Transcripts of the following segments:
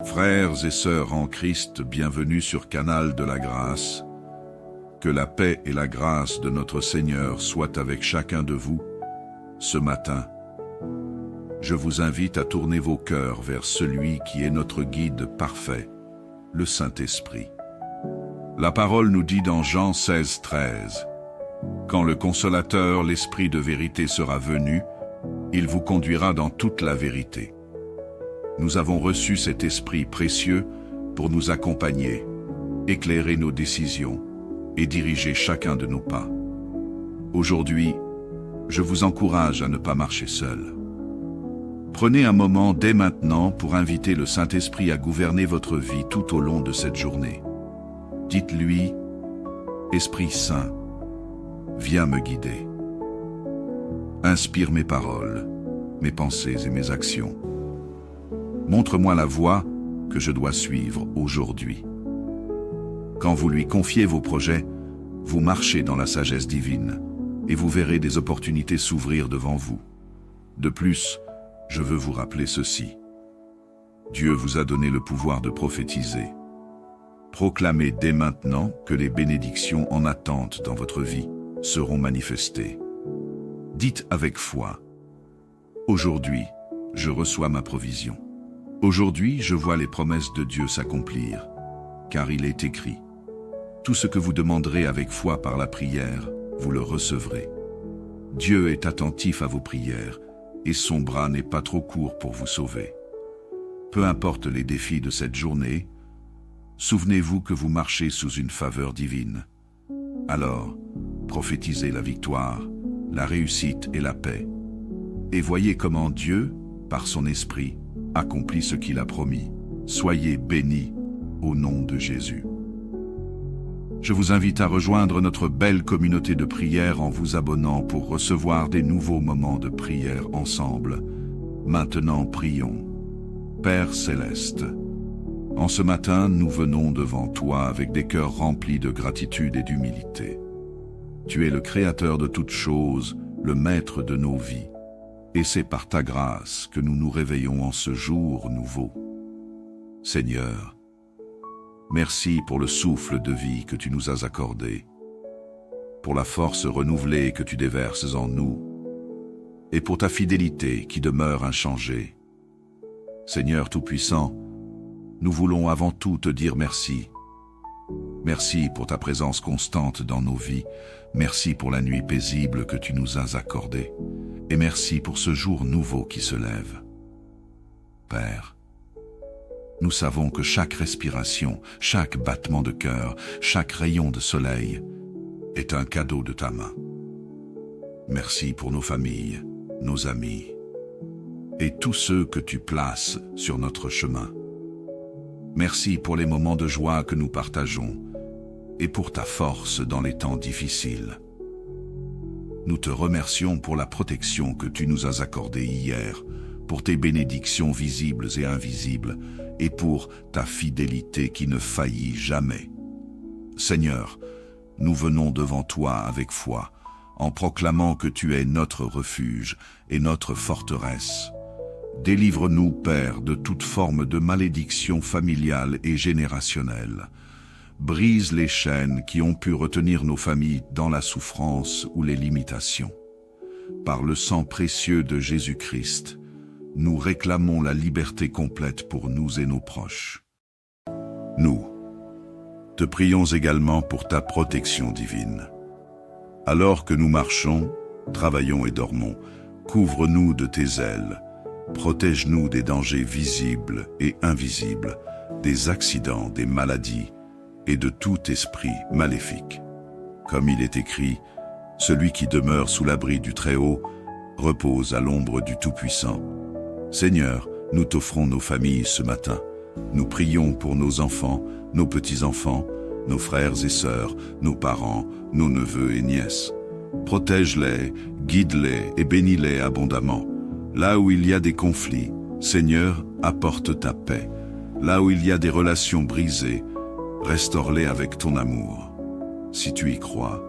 Frères et sœurs en Christ, bienvenue sur Canal de la Grâce. Que la paix et la grâce de notre Seigneur soient avec chacun de vous. Ce matin, je vous invite à tourner vos cœurs vers celui qui est notre guide parfait, le Saint-Esprit. La parole nous dit dans Jean 16, 13, « Quand le Consolateur, l'Esprit de vérité sera venu, il vous conduira dans toute la vérité. » Nous avons reçu cet Esprit précieux pour nous accompagner, éclairer nos décisions et diriger chacun de nos pas. Aujourd'hui, je vous encourage à ne pas marcher seul. Prenez un moment dès maintenant pour inviter le Saint-Esprit à gouverner votre vie tout au long de cette journée. Dites-lui, « Esprit Saint, viens me guider. Inspire mes paroles, mes pensées et mes actions. Montre-moi la voie que je dois suivre aujourd'hui. » Quand vous lui confiez vos projets, vous marchez dans la sagesse divine et vous verrez des opportunités s'ouvrir devant vous. De plus, je veux vous rappeler ceci. Dieu vous a donné le pouvoir de prophétiser. Proclamez dès maintenant que les bénédictions en attente dans votre vie seront manifestées. Dites avec foi, « Aujourd'hui, je reçois ma provision. Aujourd'hui, je vois les promesses de Dieu s'accomplir, car il est écrit, « Tout ce que vous demanderez avec foi par la prière, vous le recevrez. » Dieu est attentif à vos prières, et son bras n'est pas trop court pour vous sauver. Peu importe les défis de cette journée, souvenez-vous que vous marchez sous une faveur divine. Alors, prophétisez la victoire, la réussite et la paix, et voyez comment Dieu, par son esprit, accomplit ce qu'il a promis. Soyez bénis au nom de Jésus. Je vous invite à rejoindre notre belle communauté de prière en vous abonnant pour recevoir des nouveaux moments de prière ensemble. Maintenant, prions. Père Céleste, en ce matin, nous venons devant toi avec des cœurs remplis de gratitude et d'humilité. Tu es le Créateur de toutes choses, le Maître de nos vies. Et c'est par ta grâce que nous nous réveillons en ce jour nouveau. Seigneur, merci pour le souffle de vie que tu nous as accordé, pour la force renouvelée que tu déverses en nous, et pour ta fidélité qui demeure inchangée. Seigneur Tout-Puissant, nous voulons avant tout te dire merci. Merci pour ta présence constante dans nos vies. Merci pour la nuit paisible que tu nous as accordée. Et merci pour ce jour nouveau qui se lève. Père, nous savons que chaque respiration, chaque battement de cœur, chaque rayon de soleil est un cadeau de ta main. Merci pour nos familles, nos amis et tous ceux que tu places sur notre chemin. Merci pour les moments de joie que nous partageons et pour ta force dans les temps difficiles. Nous te remercions pour la protection que tu nous as accordée hier, pour tes bénédictions visibles et invisibles, et pour ta fidélité qui ne faillit jamais. Seigneur, nous venons devant toi avec foi, en proclamant que tu es notre refuge et notre forteresse. Délivre-nous, Père, de toute forme de malédiction familiale et générationnelle. Brise les chaînes qui ont pu retenir nos familles dans la souffrance ou les limitations. Par le sang précieux de Jésus-Christ, nous réclamons la liberté complète pour nous et nos proches. Nous te prions également pour ta protection divine. Alors que nous marchons, travaillons et dormons, couvre-nous de tes ailes. Protège-nous des dangers visibles et invisibles, des accidents, des maladies et de tout esprit maléfique. Comme il est écrit, celui qui demeure sous l'abri du Très-Haut repose à l'ombre du Tout-Puissant. Seigneur, nous t'offrons nos familles ce matin. Nous prions pour nos enfants, nos petits-enfants, nos frères et sœurs, nos parents, nos neveux et nièces. Protège-les, guide-les et bénis-les abondamment. Là où il y a des conflits, Seigneur, apporte ta paix. Là où il y a des relations brisées, restaure-les avec ton amour. Si tu y crois,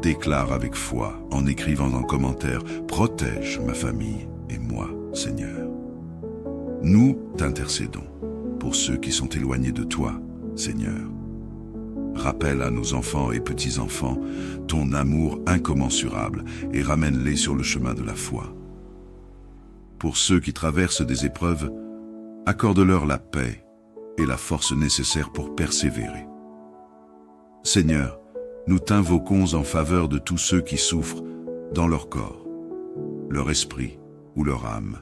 déclare avec foi en écrivant en commentaire « Protège ma famille et moi, Seigneur ». Nous t'intercédons pour ceux qui sont éloignés de toi, Seigneur. Rappelle à nos enfants et petits-enfants ton amour incommensurable et ramène-les sur le chemin de la foi. Pour ceux qui traversent des épreuves, accorde-leur la paix et la force nécessaire pour persévérer. Seigneur, nous t'invoquons en faveur de tous ceux qui souffrent dans leur corps, leur esprit ou leur âme.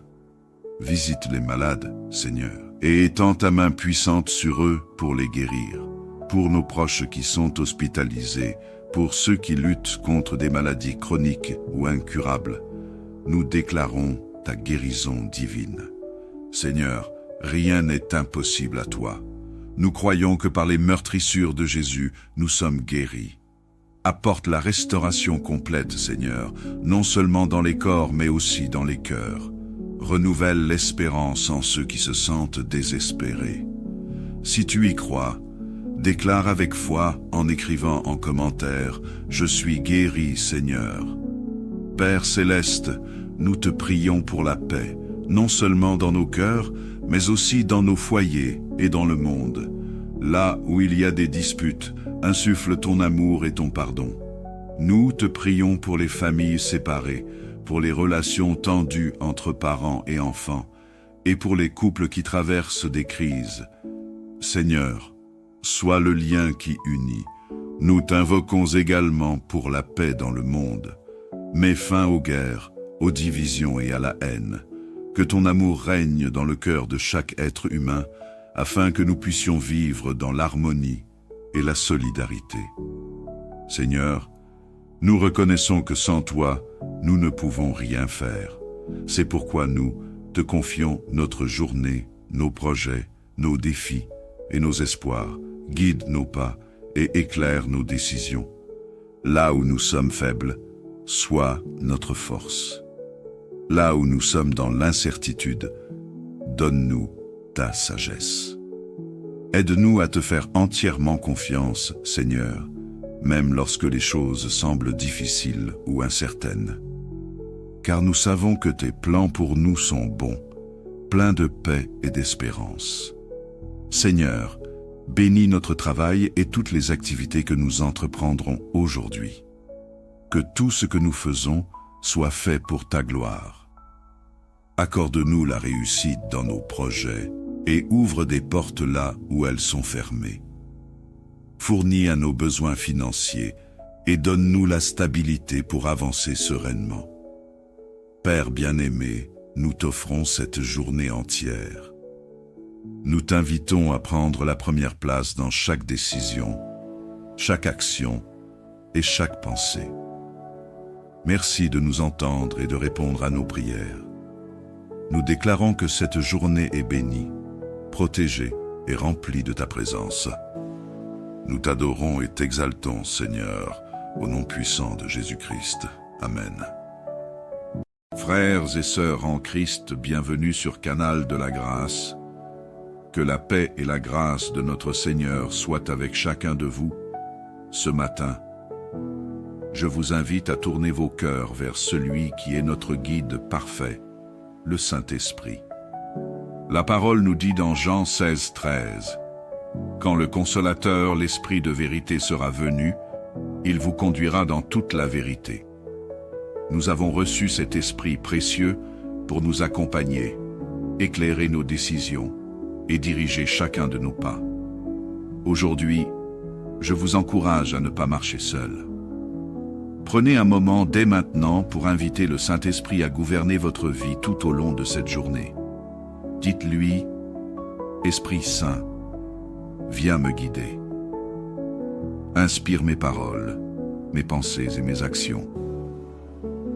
Visite les malades, Seigneur, et étends ta main puissante sur eux pour les guérir. Pour nos proches qui sont hospitalisés, pour ceux qui luttent contre des maladies chroniques ou incurables, nous déclarons ta guérison divine. Seigneur, rien n'est impossible à toi. Nous croyons que par les meurtrissures de Jésus, nous sommes guéris. Apporte la restauration complète, Seigneur, non seulement dans les corps, mais aussi dans les cœurs. Renouvelle l'espérance en ceux qui se sentent désespérés. Si tu y crois, déclare avec foi en écrivant en commentaire « Je suis guéri, Seigneur ». Père céleste, nous te prions pour la paix, non seulement dans nos cœurs, mais aussi dans nos foyers et dans le monde. Là où il y a des disputes, insuffle ton amour et ton pardon. Nous te prions pour les familles séparées, pour les relations tendues entre parents et enfants, et pour les couples qui traversent des crises. Seigneur, sois le lien qui unit. Nous t'invoquons également pour la paix dans le monde. Mets fin aux guerres, aux divisions et à la haine. Que ton amour règne dans le cœur de chaque être humain, afin que nous puissions vivre dans l'harmonie et la solidarité. Seigneur, nous reconnaissons que sans toi, nous ne pouvons rien faire. C'est pourquoi nous te confions notre journée, nos projets, nos défis et nos espoirs. Guide nos pas et éclaire nos décisions. Là où nous sommes faibles, sois notre force. Là où nous sommes dans l'incertitude, donne-nous ta sagesse. Aide-nous à te faire entièrement confiance, Seigneur, même lorsque les choses semblent difficiles ou incertaines. Car nous savons que tes plans pour nous sont bons, pleins de paix et d'espérance. Seigneur, bénis notre travail et toutes les activités que nous entreprendrons aujourd'hui. Que tout ce que nous faisons soit fait pour ta gloire. Accorde-nous la réussite dans nos projets et ouvre des portes là où elles sont fermées. Fournis à nos besoins financiers et donne-nous la stabilité pour avancer sereinement. Père bien-aimé, nous t'offrons cette journée entière. Nous t'invitons à prendre la première place dans chaque décision, chaque action et chaque pensée. Merci de nous entendre et de répondre à nos prières. Nous déclarons que cette journée est bénie, protégée et remplie de ta présence. Nous t'adorons et t'exaltons, Seigneur, au nom puissant de Jésus-Christ. Amen. Frères et sœurs en Christ, bienvenue sur Canal de la Grâce. Que la paix et la grâce de notre Seigneur soient avec chacun de vous. Ce matin, je vous invite à tourner vos cœurs vers celui qui est notre guide parfait, le Saint-Esprit. La parole nous dit dans Jean 16, 13, « Quand le Consolateur, l'Esprit de vérité sera venu, il vous conduira dans toute la vérité. » Nous avons reçu cet Esprit précieux pour nous accompagner, éclairer nos décisions et diriger chacun de nos pas. Aujourd'hui, je vous encourage à ne pas marcher seul. Prenez un moment dès maintenant pour inviter le Saint-Esprit à gouverner votre vie tout au long de cette journée. Dites-lui, « Esprit Saint, viens me guider. Inspire mes paroles, mes pensées et mes actions.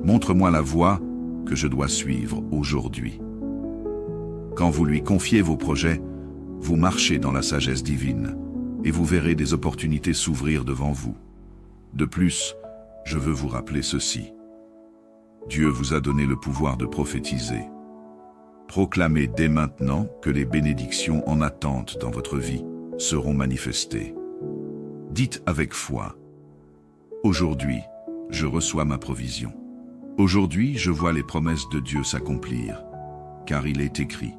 Montre-moi la voie que je dois suivre aujourd'hui. » Quand vous lui confiez vos projets, vous marchez dans la sagesse divine et vous verrez des opportunités s'ouvrir devant vous. De plus, je veux vous rappeler ceci. Dieu vous a donné le pouvoir de prophétiser. Proclamez dès maintenant que les bénédictions en attente dans votre vie seront manifestées. Dites avec foi, « Aujourd'hui, je reçois ma provision. Aujourd'hui, je vois les promesses de Dieu s'accomplir, car il est écrit.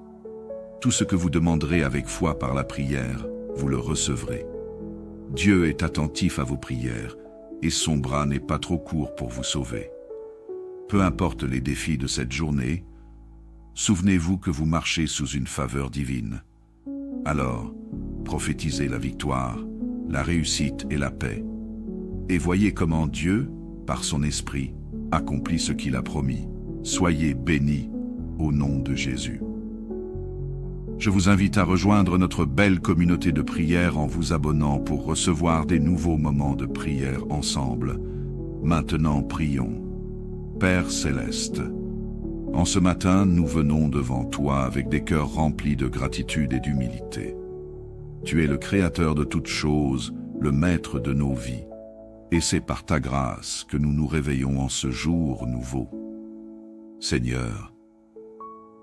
Tout ce que vous demanderez avec foi par la prière, vous le recevrez. Dieu est attentif à vos prières, et son bras n'est pas trop court pour vous sauver. Peu importe les défis de cette journée, souvenez-vous que vous marchez sous une faveur divine. Alors, prophétisez la victoire, la réussite et la paix. Et voyez comment Dieu, par son esprit, accomplit ce qu'il a promis. Soyez bénis au nom de Jésus. Je vous invite à rejoindre notre belle communauté de prière en vous abonnant pour recevoir des nouveaux moments de prière ensemble. Maintenant, prions. Père céleste, en ce matin, nous venons devant toi avec des cœurs remplis de gratitude et d'humilité. Tu es le Créateur de toutes choses, le Maître de nos vies. Et c'est par ta grâce que nous nous réveillons en ce jour nouveau. Seigneur,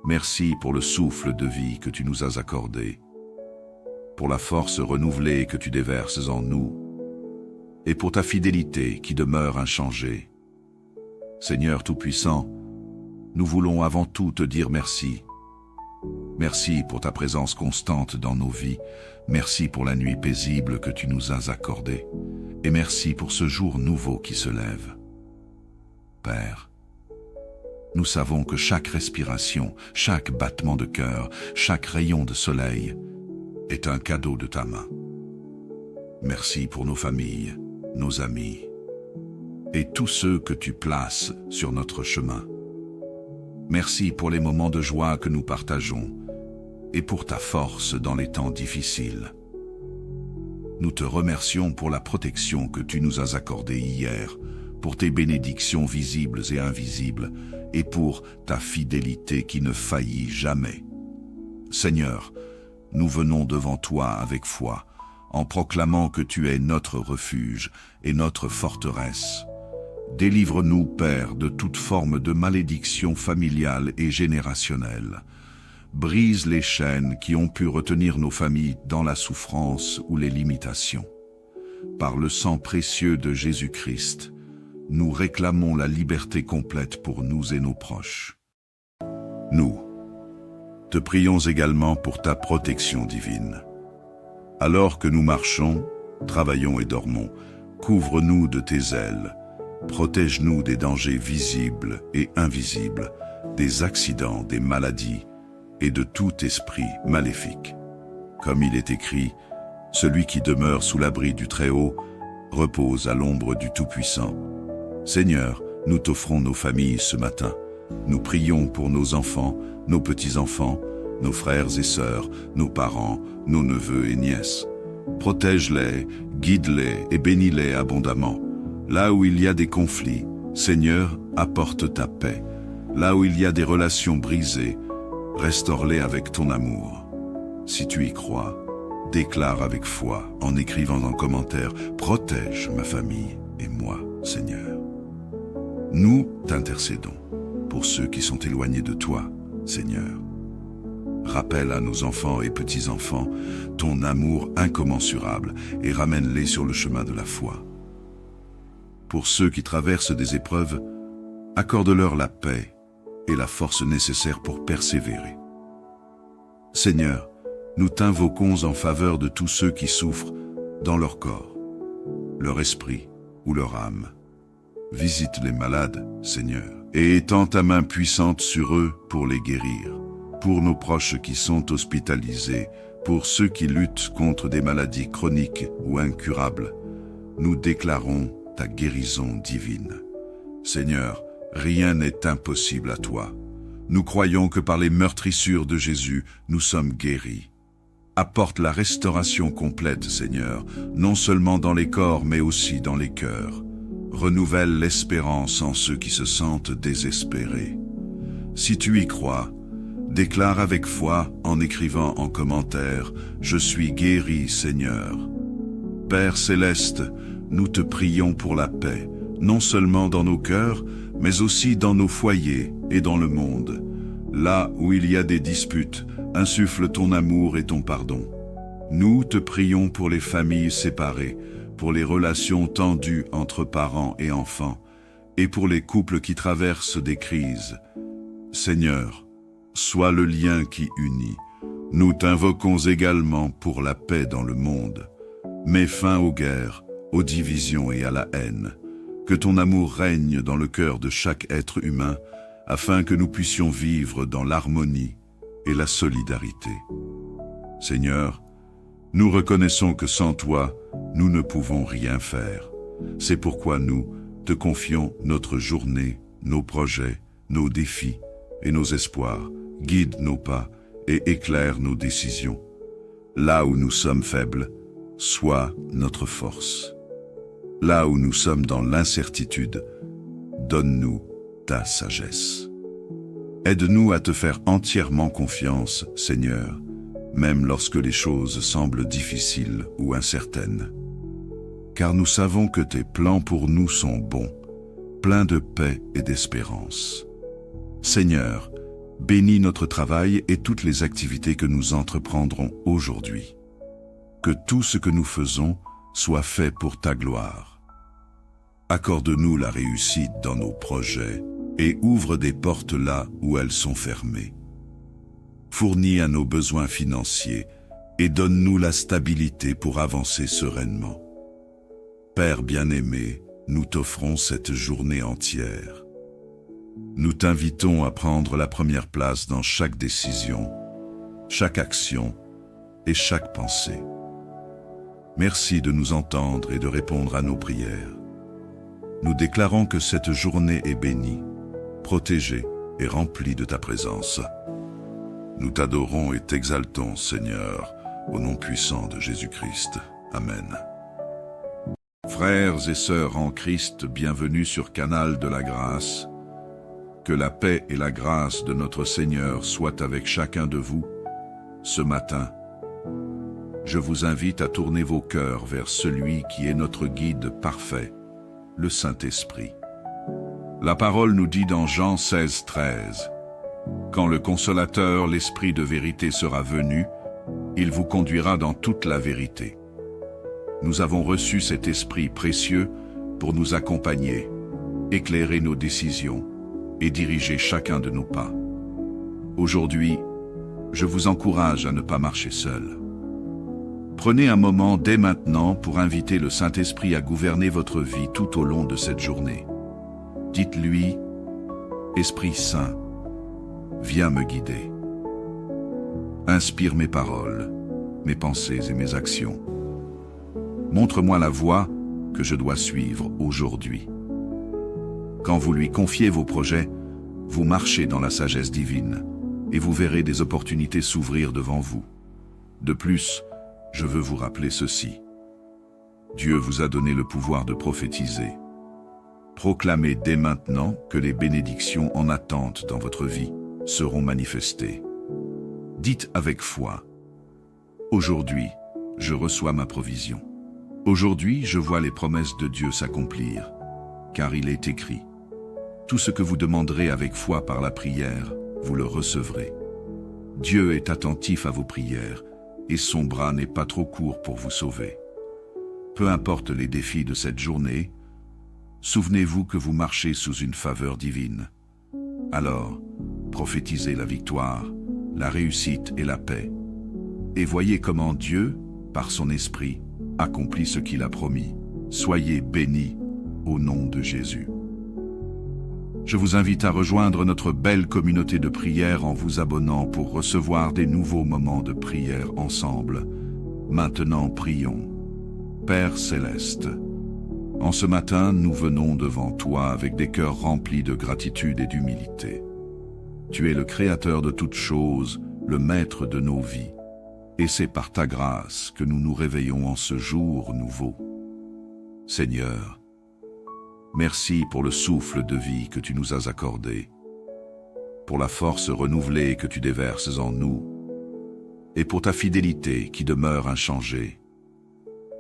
merci pour le souffle de vie que tu nous as accordé, pour la force renouvelée que tu déverses en nous, et pour ta fidélité qui demeure inchangée. Seigneur Tout-Puissant, nous voulons avant tout te dire merci. Merci pour ta présence constante dans nos vies, merci pour la nuit paisible que tu nous as accordée, et merci pour ce jour nouveau qui se lève. Père, nous savons que chaque respiration, chaque battement de cœur, chaque rayon de soleil est un cadeau de ta main. Merci pour nos familles, nos amis et tous ceux que tu places sur notre chemin. Merci pour les moments de joie que nous partageons et pour ta force dans les temps difficiles. Nous te remercions pour la protection que tu nous as accordée hier, pour tes bénédictions visibles et invisibles, et pour ta fidélité qui ne faillit jamais. Seigneur, nous venons devant toi avec foi, en proclamant que tu es notre refuge et notre forteresse. Délivre-nous, Père, de toute forme de malédiction familiale et générationnelle. Brise les chaînes qui ont pu retenir nos familles dans la souffrance ou les limitations. Par le sang précieux de Jésus-Christ, nous réclamons la liberté complète pour nous et nos proches. Nous te prions également pour ta protection divine. Alors que nous marchons, travaillons et dormons, couvre-nous de tes ailes. Protège-nous des dangers visibles et invisibles, des accidents, des maladies et de tout esprit maléfique. Comme il est écrit, celui qui demeure sous l'abri du Très-Haut repose à l'ombre du Tout-Puissant. Seigneur, nous t'offrons nos familles ce matin. Nous prions pour nos enfants, nos petits-enfants, nos frères et sœurs, nos parents, nos neveux et nièces. Protège-les, guide-les et bénis-les abondamment. Là où il y a des conflits, Seigneur, apporte ta paix. Là où il y a des relations brisées, restaure-les avec ton amour. Si tu y crois, déclare avec foi en écrivant en commentaire « Protège ma famille et moi, Seigneur ». Nous t'intercédons pour ceux qui sont éloignés de toi, Seigneur. Rappelle à nos enfants et petits-enfants ton amour incommensurable et ramène-les sur le chemin de la foi. Pour ceux qui traversent des épreuves, accorde-leur la paix et la force nécessaire pour persévérer. Seigneur, nous t'invoquons en faveur de tous ceux qui souffrent dans leur corps, leur esprit ou leur âme. Visite les malades, Seigneur, et étends ta main puissante sur eux pour les guérir. Pour nos proches qui sont hospitalisés, pour ceux qui luttent contre des maladies chroniques ou incurables, nous déclarons ta guérison divine. Seigneur, rien n'est impossible à toi. Nous croyons que par les meurtrissures de Jésus, nous sommes guéris. Apporte la restauration complète, Seigneur, non seulement dans les corps, mais aussi dans les cœurs. Renouvelle l'espérance en ceux qui se sentent désespérés. Si tu y crois, déclare avec foi en écrivant en commentaire « Je suis guéri, Seigneur ». Père céleste, nous te prions pour la paix, non seulement dans nos cœurs, mais aussi dans nos foyers et dans le monde. Là où il y a des disputes, insuffle ton amour et ton pardon. Nous te prions pour les familles séparées, pour les relations tendues entre parents et enfants, et pour les couples qui traversent des crises. Seigneur, sois le lien qui unit. Nous t'invoquons également pour la paix dans le monde. Mets fin aux guerres, aux divisions et à la haine. Que ton amour règne dans le cœur de chaque être humain, afin que nous puissions vivre dans l'harmonie et la solidarité. Seigneur, nous reconnaissons que sans toi, nous ne pouvons rien faire. C'est pourquoi nous te confions notre journée, nos projets, nos défis et nos espoirs. Guide nos pas et éclaire nos décisions. Là où nous sommes faibles, sois notre force. Là où nous sommes dans l'incertitude, donne-nous ta sagesse. Aide-nous à te faire entièrement confiance, Seigneur, même lorsque les choses semblent difficiles ou incertaines. Car nous savons que tes plans pour nous sont bons, pleins de paix et d'espérance. Seigneur, bénis notre travail et toutes les activités que nous entreprendrons aujourd'hui. Que tout ce que nous faisons soit fait pour ta gloire. Accorde-nous la réussite dans nos projets et ouvre des portes là où elles sont fermées. Fournis à nos besoins financiers et donne-nous la stabilité pour avancer sereinement. Père bien-aimé, nous t'offrons cette journée entière. Nous t'invitons à prendre la première place dans chaque décision, chaque action et chaque pensée. Merci de nous entendre et de répondre à nos prières. Nous déclarons que cette journée est bénie, protégée et remplie de ta présence. Nous t'adorons et t'exaltons, Seigneur, au nom puissant de Jésus-Christ. Amen. Frères et sœurs en Christ, bienvenue sur Canal de la Grâce. Que la paix et la grâce de notre Seigneur soient avec chacun de vous. Ce matin, je vous invite à tourner vos cœurs vers celui qui est notre guide parfait, le Saint-Esprit. La parole nous dit dans Jean 16, 13, « Quand le Consolateur, l'Esprit de vérité sera venu, il vous conduira dans toute la vérité. » Nous avons reçu cet Esprit précieux pour nous accompagner, éclairer nos décisions et diriger chacun de nos pas. Aujourd'hui, je vous encourage à ne pas marcher seul. Prenez un moment dès maintenant pour inviter le Saint-Esprit à gouverner votre vie tout au long de cette journée. Dites-lui, « Esprit Saint, viens me guider. Inspire mes paroles, mes pensées et mes actions. Montre-moi la voie que je dois suivre aujourd'hui. » Quand vous lui confiez vos projets, vous marchez dans la sagesse divine et vous verrez des opportunités s'ouvrir devant vous. De plus, je veux vous rappeler ceci. Dieu vous a donné le pouvoir de prophétiser. Proclamez dès maintenant que les bénédictions en attente dans votre vie seront manifestées. Dites avec foi, « Aujourd'hui, je reçois ma provision. Aujourd'hui, je vois les promesses de Dieu s'accomplir, car il est écrit. Tout ce que vous demanderez avec foi par la prière, vous le recevrez. Dieu est attentif à vos prières, et son bras n'est pas trop court pour vous sauver. Peu importe les défis de cette journée, souvenez-vous que vous marchez sous une faveur divine. Alors, prophétisez la victoire, la réussite et la paix. Et voyez comment Dieu, par son esprit, accomplit ce qu'il a promis. Soyez bénis au nom de Jésus. Je vous invite à rejoindre notre belle communauté de prière en vous abonnant pour recevoir des nouveaux moments de prière ensemble. Maintenant, prions. Père Céleste, en ce matin, nous venons devant toi avec des cœurs remplis de gratitude et d'humilité. Tu es le Créateur de toutes choses, le Maître de nos vies. Et c'est par ta grâce que nous nous réveillons en ce jour nouveau. Seigneur, merci pour le souffle de vie que tu nous as accordé, pour la force renouvelée que tu déverses en nous, et pour ta fidélité qui demeure inchangée.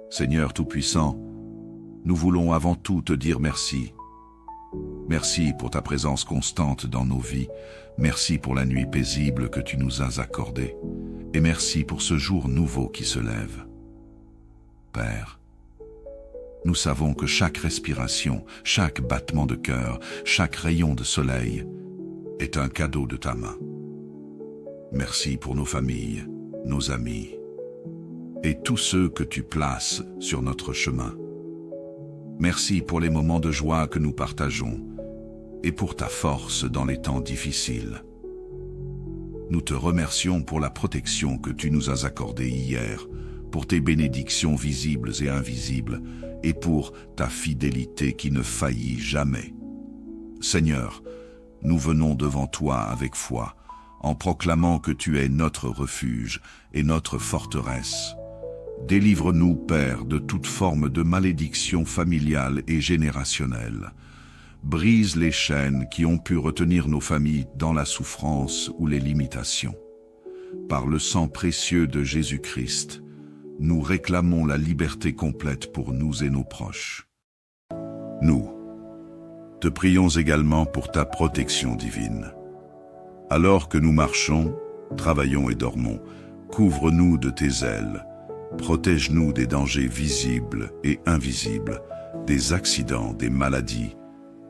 Seigneur Tout-Puissant, nous voulons avant tout te dire merci. Merci pour ta présence constante dans nos vies, merci pour la nuit paisible que tu nous as accordée, et merci pour ce jour nouveau qui se lève. Père, nous savons que chaque respiration, chaque battement de cœur, chaque rayon de soleil est un cadeau de ta main. Merci pour nos familles, nos amis et tous ceux que tu places sur notre chemin. Merci pour les moments de joie que nous partageons et pour ta force dans les temps difficiles. Nous te remercions pour la protection que tu nous as accordée hier, pour tes bénédictions visibles et invisibles, et pour ta fidélité qui ne faillit jamais. Seigneur, nous venons devant toi avec foi, en proclamant que tu es notre refuge et notre forteresse. Délivre-nous, Père, de toute forme de malédiction familiale et générationnelle. Brise les chaînes qui ont pu retenir nos familles dans la souffrance ou les limitations. Par le sang précieux de Jésus-Christ, nous réclamons la liberté complète pour nous et nos proches. Nous te prions également pour ta protection divine. Alors que nous marchons, travaillons et dormons, couvre-nous de tes ailes. Protège-nous des dangers visibles et invisibles, des accidents, des maladies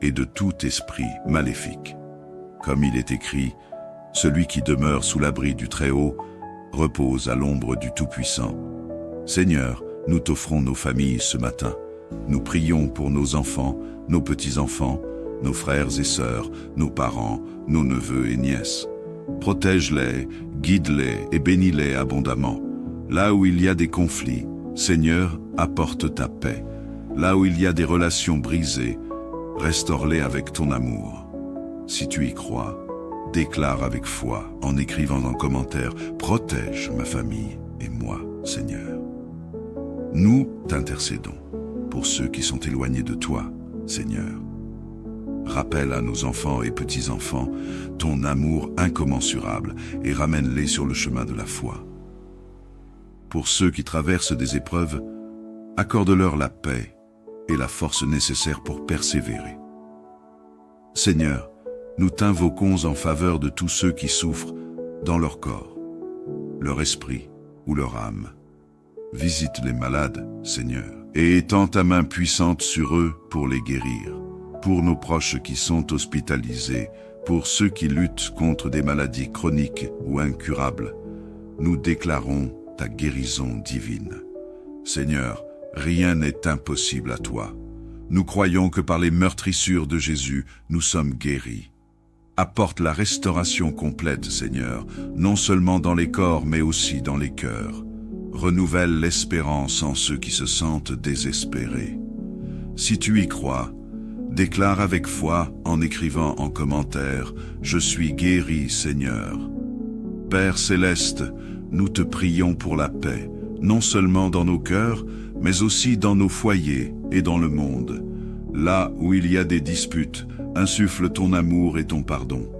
et de tout esprit maléfique. Comme il est écrit, celui qui demeure sous l'abri du Très-Haut repose à l'ombre du Tout-Puissant. Seigneur, nous t'offrons nos familles ce matin. Nous prions pour nos enfants, nos petits-enfants, nos frères et sœurs, nos parents, nos neveux et nièces. Protège-les, guide-les et bénis-les abondamment. Là où il y a des conflits, Seigneur, apporte ta paix. Là où il y a des relations brisées, restaure-les avec ton amour. Si tu y crois, déclare avec foi en écrivant en commentaire « Protège ma famille et moi, Seigneur ». Nous t'intercédons pour ceux qui sont éloignés de toi, Seigneur. Rappelle à nos enfants et petits-enfants ton amour incommensurable et ramène-les sur le chemin de la foi. Pour ceux qui traversent des épreuves, accorde-leur la paix et la force nécessaire pour persévérer. Seigneur, nous t'invoquons en faveur de tous ceux qui souffrent dans leur corps, leur esprit ou leur âme. Visite les malades, Seigneur, et étends ta main puissante sur eux pour les guérir. Pour nos proches qui sont hospitalisés, pour ceux qui luttent contre des maladies chroniques ou incurables, nous déclarons ta guérison divine. Seigneur, rien n'est impossible à toi. Nous croyons que par les meurtrissures de Jésus, nous sommes guéris. Apporte la restauration complète, Seigneur, non seulement dans les corps, mais aussi dans les cœurs. Renouvelle l'espérance en ceux qui se sentent désespérés. Si tu y crois, déclare avec foi en écrivant en commentaire « Je suis guéri, Seigneur ». Père céleste, nous te prions pour la paix, non seulement dans nos cœurs, mais aussi dans nos foyers et dans le monde. Là où il y a des disputes, insuffle ton amour et ton pardon.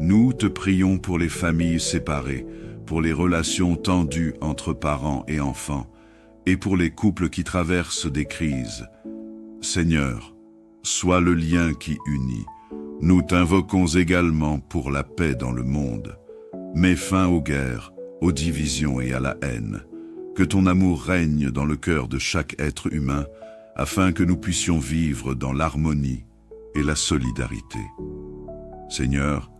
Nous te prions pour les familles séparées, pour les relations tendues entre parents et enfants, et pour les couples qui traversent des crises. Seigneur, sois le lien qui unit. Nous t'invoquons également pour la paix dans le monde. Mets fin aux guerres, aux divisions et à la haine. Que ton amour règne dans le cœur de chaque être humain, afin que nous puissions vivre dans l'harmonie et la solidarité. Seigneur,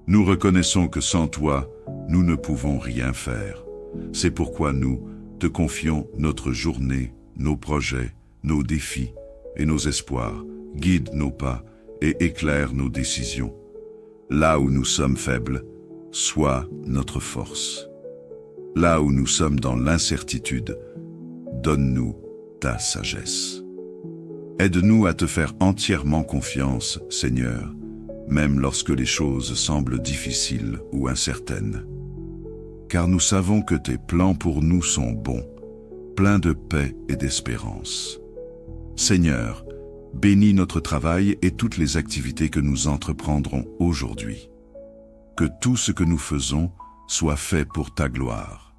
nous reconnaissons que sans toi, nous ne pouvons rien faire. C'est pourquoi nous te confions notre journée, nos projets, nos défis et nos espoirs. Guide nos pas et éclaire nos décisions. Là où nous sommes faibles, sois notre force. Là où nous sommes dans l'incertitude, donne-nous ta sagesse. Aide-nous à te faire entièrement confiance, Seigneur, même lorsque les choses semblent difficiles ou incertaines. Car nous savons que tes plans pour nous sont bons, pleins de paix et d'espérance. Seigneur, bénis notre travail et toutes les activités que nous entreprendrons aujourd'hui. Que tout ce que nous faisons soit fait pour ta gloire.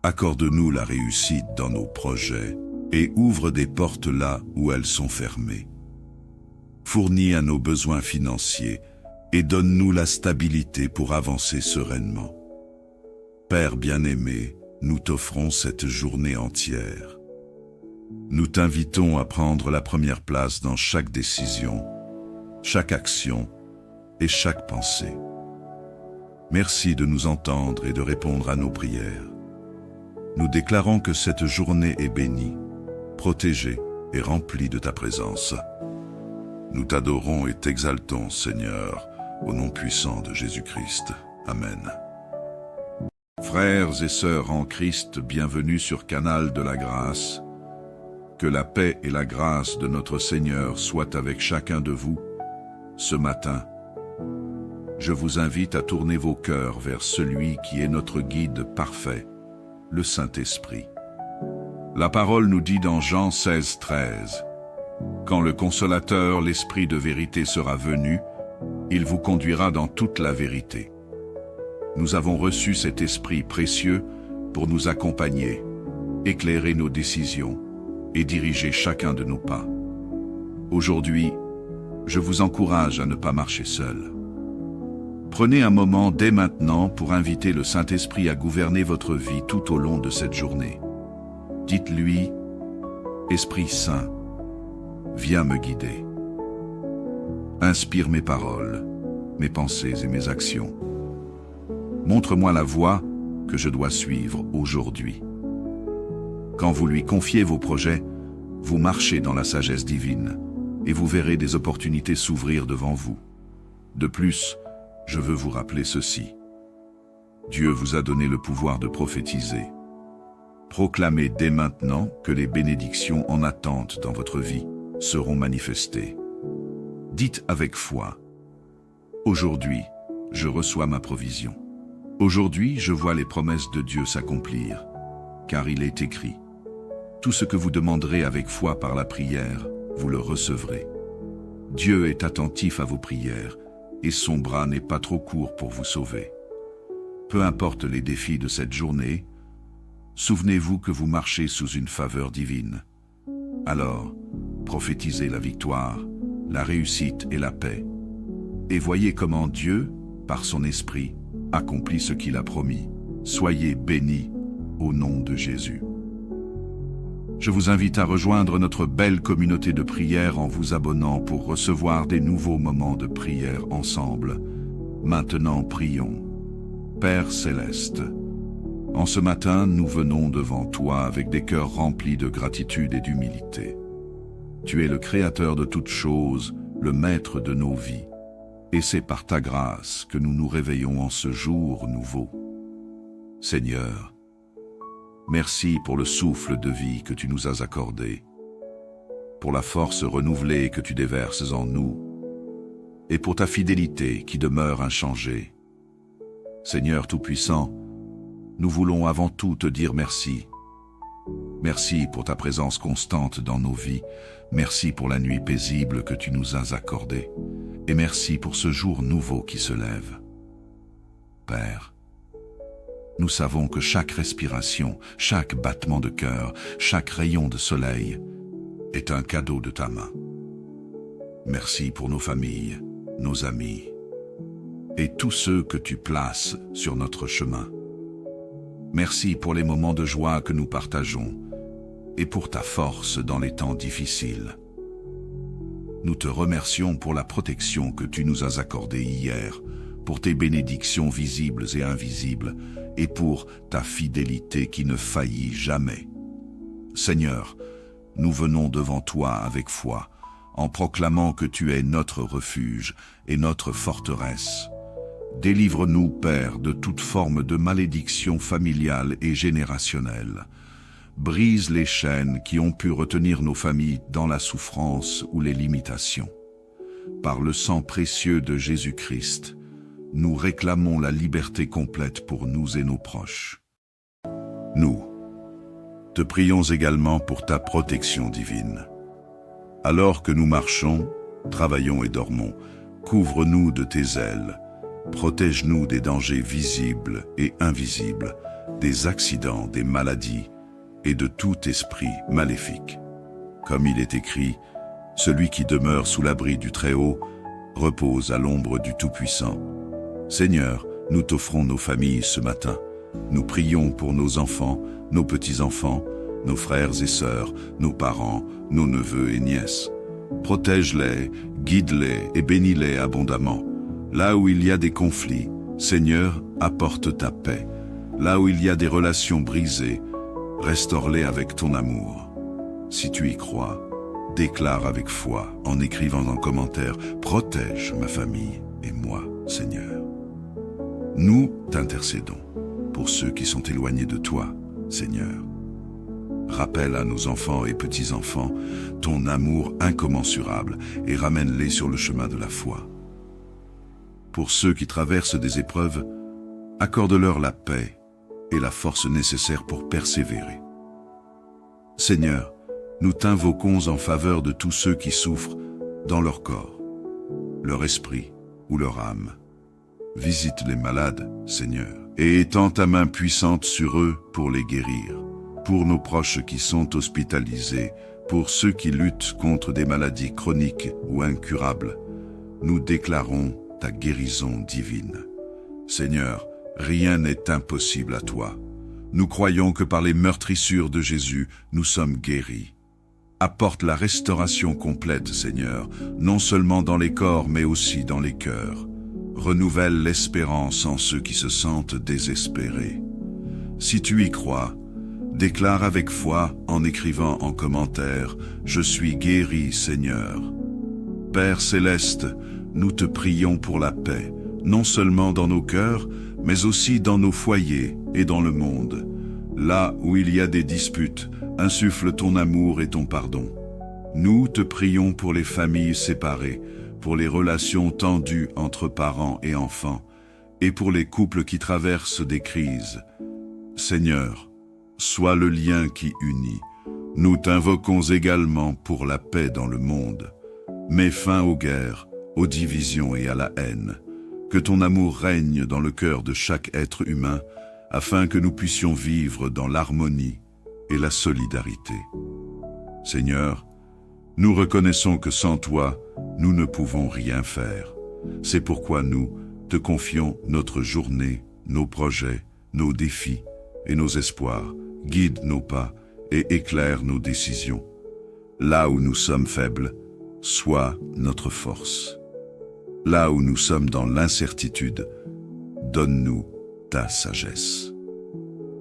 Accorde-nous la réussite dans nos projets et ouvre des portes là où elles sont fermées. Fournis à nos besoins financiers et donne-nous la stabilité pour avancer sereinement. Père bien-aimé, nous t'offrons cette journée entière. Nous t'invitons à prendre la première place dans chaque décision, chaque action et chaque pensée. Merci de nous entendre et de répondre à nos prières. Nous déclarons que cette journée est bénie, protégée et remplie de ta présence. Nous t'adorons et t'exaltons, Seigneur, au nom puissant de Jésus-Christ. Amen. Frères et sœurs en Christ, bienvenue sur Canal de la Grâce. Que la paix et la grâce de notre Seigneur soient avec chacun de vous. Ce matin, je vous invite à tourner vos cœurs vers celui qui est notre guide parfait, le Saint-Esprit. La parole nous dit dans Jean 16, 13, « Quand le Consolateur, l'Esprit de vérité sera venu, il vous conduira dans toute la vérité. » Nous avons reçu cet Esprit précieux pour nous accompagner, éclairer nos décisions et diriger chacun de nos pas. Aujourd'hui, je vous encourage à ne pas marcher seul. Prenez un moment dès maintenant pour inviter le Saint-Esprit à gouverner votre vie tout au long de cette journée. Dites-lui, « Esprit Saint, viens me guider. Inspire mes paroles, mes pensées et mes actions. Montre-moi la voie que je dois suivre aujourd'hui. » Quand vous lui confiez vos projets, vous marchez dans la sagesse divine et vous verrez des opportunités s'ouvrir devant vous. De plus, je veux vous rappeler ceci. Dieu vous a donné le pouvoir de prophétiser. Proclamez dès maintenant que les bénédictions en attente dans votre vie seront manifestées. Dites avec foi, « Aujourd'hui, je reçois ma provision. Aujourd'hui, je vois les promesses de Dieu s'accomplir, car il est écrit. Tout ce que vous demanderez avec foi par la prière, vous le recevrez. Dieu est attentif à vos prières, et son bras n'est pas trop court pour vous sauver. Peu importe les défis de cette journée, souvenez-vous que vous marchez sous une faveur divine. Alors, prophétisez la victoire, la réussite et la paix. Et voyez comment Dieu, par son esprit, accomplit ce qu'il a promis. Soyez bénis au nom de Jésus. Je vous invite à rejoindre notre belle communauté de prière en vous abonnant pour recevoir des nouveaux moments de prière ensemble. Maintenant, prions. Père Céleste, en ce matin, nous venons devant toi avec des cœurs remplis de gratitude et d'humilité. Tu es le Créateur de toutes choses, le Maître de nos vies. Et c'est par ta grâce que nous nous réveillons en ce jour nouveau. Seigneur, merci pour le souffle de vie que tu nous as accordé, pour la force renouvelée que tu déverses en nous, et pour ta fidélité qui demeure inchangée. Seigneur Tout-Puissant, nous voulons avant tout te dire merci. Merci pour ta présence constante dans nos vies, merci pour la nuit paisible que tu nous as accordée, et merci pour ce jour nouveau qui se lève. Père, nous savons que chaque respiration, chaque battement de cœur, chaque rayon de soleil est un cadeau de ta main. Merci pour nos familles, nos amis et tous ceux que tu places sur notre chemin. Merci pour les moments de joie que nous partageons et pour ta force dans les temps difficiles. Nous te remercions pour la protection que tu nous as accordée hier, pour tes bénédictions visibles et invisibles, et pour ta fidélité qui ne faillit jamais. Seigneur, nous venons devant toi avec foi, en proclamant que tu es notre refuge et notre forteresse. Délivre-nous, Père, de toute forme de malédiction familiale et générationnelle. Brise les chaînes qui ont pu retenir nos familles dans la souffrance ou les limitations. Par le sang précieux de Jésus-Christ, nous réclamons la liberté complète pour nous et nos proches. Nous te prions également pour ta protection divine. Alors que nous marchons, travaillons et dormons, couvre-nous de tes ailes. Protège-nous des dangers visibles et invisibles, des accidents, des maladies et de tout esprit maléfique. Comme il est écrit, celui qui demeure sous l'abri du Très-Haut repose à l'ombre du Tout-Puissant. Seigneur, nous t'offrons nos familles ce matin. Nous prions pour nos enfants, nos petits-enfants, nos frères et sœurs, nos parents, nos neveux et nièces. Protège-les, guide-les et bénis-les abondamment. Là où il y a des conflits, Seigneur, apporte ta paix. Là où il y a des relations brisées, restaure-les avec ton amour. Si tu y crois, déclare avec foi en écrivant en commentaire « Protège ma famille et moi, Seigneur ». Nous t'intercédons pour ceux qui sont éloignés de toi, Seigneur. Rappelle à nos enfants et petits-enfants ton amour incommensurable et ramène-les sur le chemin de la foi. Pour ceux qui traversent des épreuves, accorde-leur la paix et la force nécessaire pour persévérer. Seigneur, nous t'invoquons en faveur de tous ceux qui souffrent dans leur corps, leur esprit ou leur âme. Visite les malades, Seigneur, et étends ta main puissante sur eux pour les guérir. Pour nos proches qui sont hospitalisés, pour ceux qui luttent contre des maladies chroniques ou incurables, nous déclarons ta guérison divine. Seigneur, rien n'est impossible à toi. Nous croyons que par les meurtrissures de Jésus, nous sommes guéris. Apporte la restauration complète, Seigneur, non seulement dans les corps, mais aussi dans les cœurs. Renouvelle l'espérance en ceux qui se sentent désespérés. Si tu y crois, déclare avec foi en écrivant en commentaire « Je suis guéri, Seigneur ». Père céleste, nous te prions pour la paix, non seulement dans nos cœurs, mais aussi dans nos foyers et dans le monde. Là où il y a des disputes, insuffle ton amour et ton pardon. Nous te prions pour les familles séparées, pour les relations tendues entre parents et enfants, et pour les couples qui traversent des crises. Seigneur, sois le lien qui unit. Nous t'invoquons également pour la paix dans le monde. Mets fin aux guerres, aux divisions et à la haine. Que ton amour règne dans le cœur de chaque être humain, afin que nous puissions vivre dans l'harmonie et la solidarité. Seigneur, nous reconnaissons que sans toi, nous ne pouvons rien faire. C'est pourquoi nous te confions notre journée, nos projets, nos défis et nos espoirs. Guide nos pas et éclaire nos décisions. Là où nous sommes faibles, sois notre force. Là où nous sommes dans l'incertitude, donne-nous ta sagesse.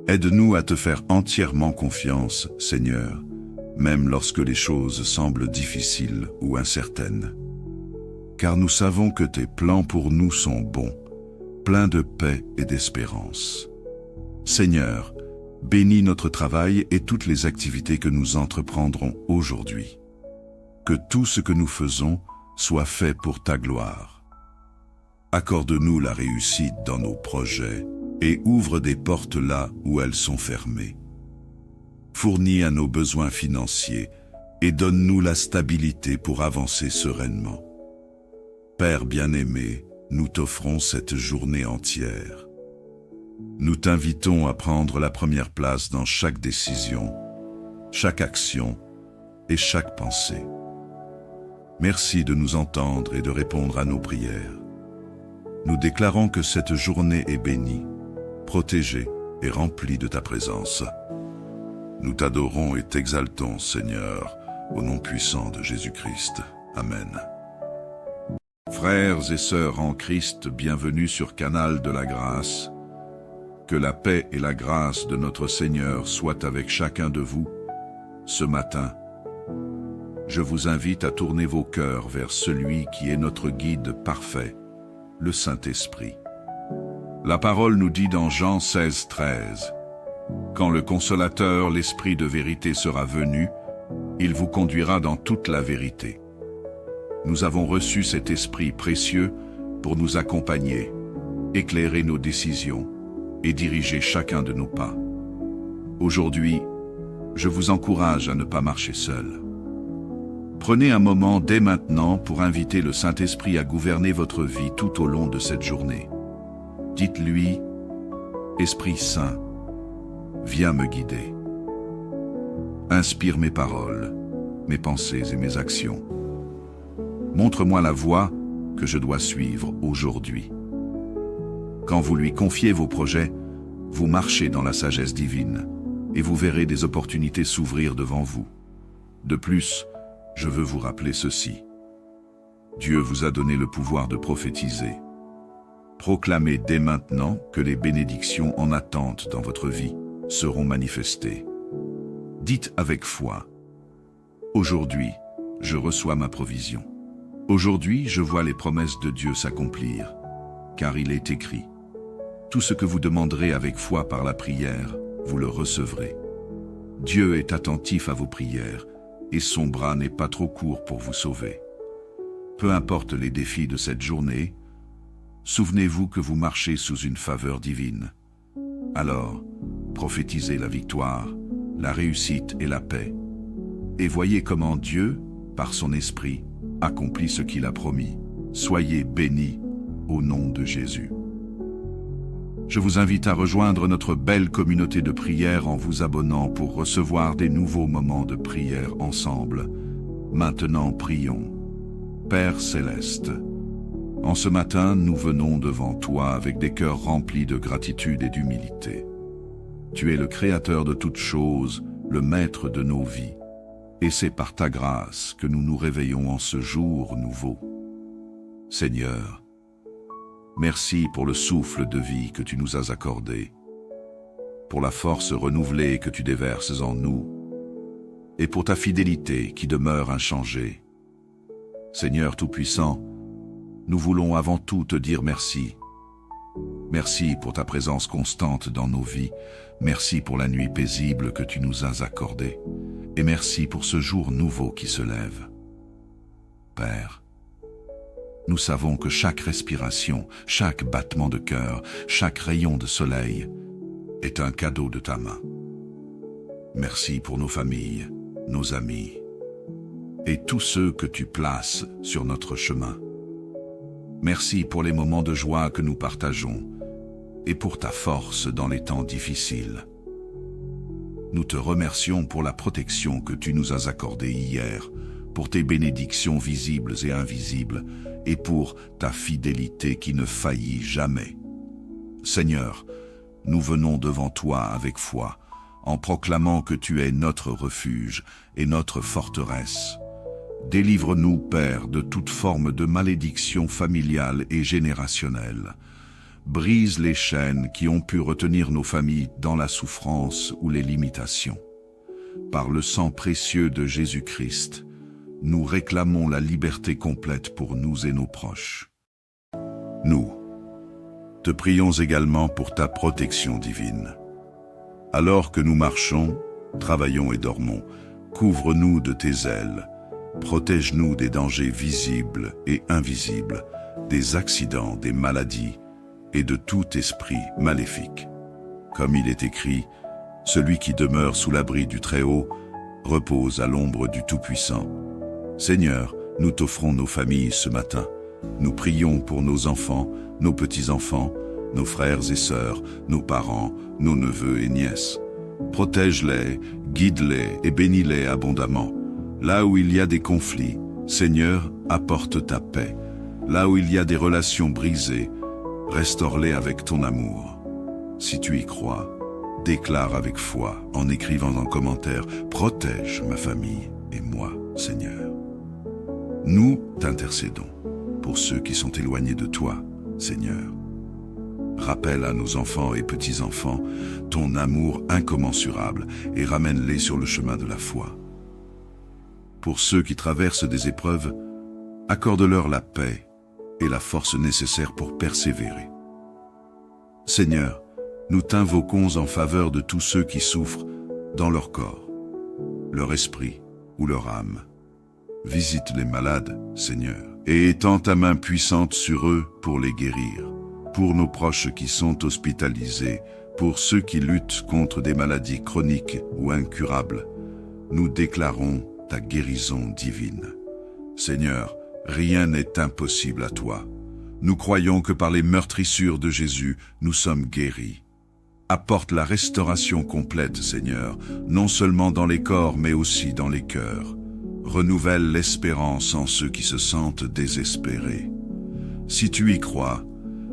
Aide-nous à te faire entièrement confiance, Seigneur, même lorsque les choses semblent difficiles ou incertaines. Car nous savons que tes plans pour nous sont bons, pleins de paix et d'espérance. Seigneur, bénis notre travail et toutes les activités que nous entreprendrons aujourd'hui. Que tout ce que nous faisons soit fait pour ta gloire. Accorde-nous la réussite dans nos projets et ouvre des portes là où elles sont fermées. Fournis à nos besoins financiers et donne-nous la stabilité pour avancer sereinement. Père bien-aimé, nous t'offrons cette journée entière. Nous t'invitons à prendre la première place dans chaque décision, chaque action et chaque pensée. Merci de nous entendre et de répondre à nos prières. Nous déclarons que cette journée est bénie, protégée et remplie de ta présence. Nous t'adorons et t'exaltons, Seigneur, au nom puissant de Jésus-Christ. Amen. Frères et sœurs en Christ, bienvenue sur Canal de la Grâce. Que la paix et la grâce de notre Seigneur soient avec chacun de vous. Ce matin, je vous invite à tourner vos cœurs vers celui qui est notre guide parfait, le Saint-Esprit. La parole nous dit dans Jean 16, 13, « Quand le Consolateur, l'Esprit de vérité sera venu, il vous conduira dans toute la vérité. » Nous avons reçu cet Esprit précieux pour nous accompagner, éclairer nos décisions et diriger chacun de nos pas. Aujourd'hui, je vous encourage à ne pas marcher seul. Prenez un moment dès maintenant pour inviter le Saint-Esprit à gouverner votre vie tout au long de cette journée. Dites-lui, « Esprit Saint, viens me guider. Inspire mes paroles, mes pensées et mes actions. Montre-moi la voie que je dois suivre aujourd'hui. » Quand vous lui confiez vos projets, vous marchez dans la sagesse divine et vous verrez des opportunités s'ouvrir devant vous. De plus, je veux vous rappeler ceci. Dieu vous a donné le pouvoir de prophétiser. Proclamez dès maintenant que les bénédictions en attente dans votre vie seront manifestées. Dites avec foi: aujourd'hui, je reçois ma provision. Aujourd'hui, je vois les promesses de Dieu s'accomplir, car il est écrit: tout ce que vous demanderez avec foi par la prière, vous le recevrez. Dieu est attentif à vos prières, et son bras n'est pas trop court pour vous sauver. Peu importe les défis de cette journée, souvenez-vous que vous marchez sous une faveur divine. Alors, prophétisez la victoire, la réussite et la paix, et voyez comment Dieu, par son esprit, accomplit ce qu'il a promis. Soyez bénis au nom de Jésus. Je vous invite à rejoindre notre belle communauté de prière en vous abonnant pour recevoir des nouveaux moments de prière ensemble. Maintenant, prions. Père céleste, en ce matin, nous venons devant toi avec des cœurs remplis de gratitude et d'humilité. Tu es le Créateur de toutes choses, le Maître de nos vies. Et c'est par ta grâce que nous nous réveillons en ce jour nouveau. Seigneur, merci pour le souffle de vie que tu nous as accordé, pour la force renouvelée que tu déverses en nous, et pour ta fidélité qui demeure inchangée. Seigneur Tout-Puissant, nous voulons avant tout te dire merci. Merci pour ta présence constante dans nos vies. Merci pour la nuit paisible que tu nous as accordée. Et merci pour ce jour nouveau qui se lève. Père, nous savons que chaque respiration, chaque battement de cœur, chaque rayon de soleil est un cadeau de ta main. Merci pour nos familles, nos amis et tous ceux que tu places sur notre chemin. Merci pour les moments de joie que nous partageons et pour ta force dans les temps difficiles. Nous te remercions pour la protection que tu nous as accordée hier, pour tes bénédictions visibles et invisibles, et pour ta fidélité qui ne faillit jamais. Seigneur, nous venons devant toi avec foi, en proclamant que tu es notre refuge et notre forteresse. Délivre-nous, Père, de toute forme de malédiction familiale et générationnelle. Brise les chaînes qui ont pu retenir nos familles dans la souffrance ou les limitations. Par le sang précieux de Jésus-Christ, nous réclamons la liberté complète pour nous et nos proches. Nous te prions également pour ta protection divine. Alors que nous marchons, travaillons et dormons, couvre-nous de tes ailes. Protège-nous des dangers visibles et invisibles, des accidents, des maladies et de tout esprit maléfique. Comme il est écrit, celui qui demeure sous l'abri du Très-Haut repose à l'ombre du Tout-Puissant. Seigneur, nous t'offrons nos familles ce matin. Nous prions pour nos enfants, nos petits-enfants, nos frères et sœurs, nos parents, nos neveux et nièces. Protège-les, guide-les et bénis-les abondamment. Là où il y a des conflits, Seigneur, apporte ta paix. Là où il y a des relations brisées, restaure-les avec ton amour. Si tu y crois, déclare avec foi en écrivant en commentaire « Protège ma famille et moi, Seigneur ». Nous t'intercédons pour ceux qui sont éloignés de toi, Seigneur. Rappelle à nos enfants et petits-enfants ton amour incommensurable et ramène-les sur le chemin de la foi. Pour ceux qui traversent des épreuves, accorde-leur la paix et la force nécessaire pour persévérer. Seigneur, nous t'invoquons en faveur de tous ceux qui souffrent dans leur corps, leur esprit ou leur âme. Visite les malades, Seigneur, et étends ta main puissante sur eux pour les guérir. Pour nos proches qui sont hospitalisés, pour ceux qui luttent contre des maladies chroniques ou incurables, nous déclarons ta guérison divine. Seigneur, rien n'est impossible à toi. Nous croyons que par les meurtrissures de Jésus, nous sommes guéris. Apporte la restauration complète, Seigneur, non seulement dans les corps, mais aussi dans les cœurs. Renouvelle l'espérance en ceux qui se sentent désespérés. Si tu y crois,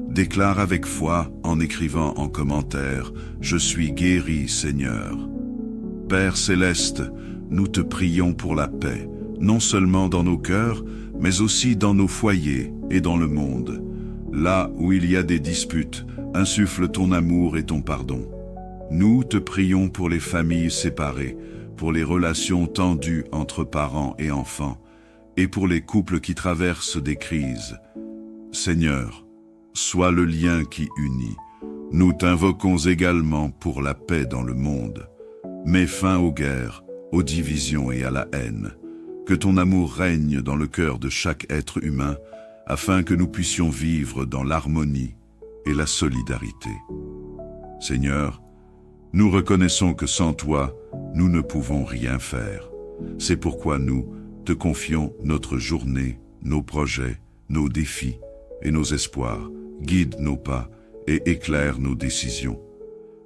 déclare avec foi en écrivant en commentaire « Je suis guéri, Seigneur ». Père céleste, nous te prions pour la paix, non seulement dans nos cœurs, mais aussi dans nos foyers et dans le monde. Là où il y a des disputes, insuffle ton amour et ton pardon. Nous te prions pour les familles séparées, pour les relations tendues entre parents et enfants, et pour les couples qui traversent des crises. Seigneur, sois le lien qui unit. Nous t'invoquons également pour la paix dans le monde. Mets fin aux guerres, aux divisions et à la haine. Que ton amour règne dans le cœur de chaque être humain, afin que nous puissions vivre dans l'harmonie et la solidarité. Seigneur, nous reconnaissons que sans toi, nous ne pouvons rien faire. C'est pourquoi nous te confions notre journée, nos projets, nos défis et nos espoirs. Guide nos pas et éclaire nos décisions.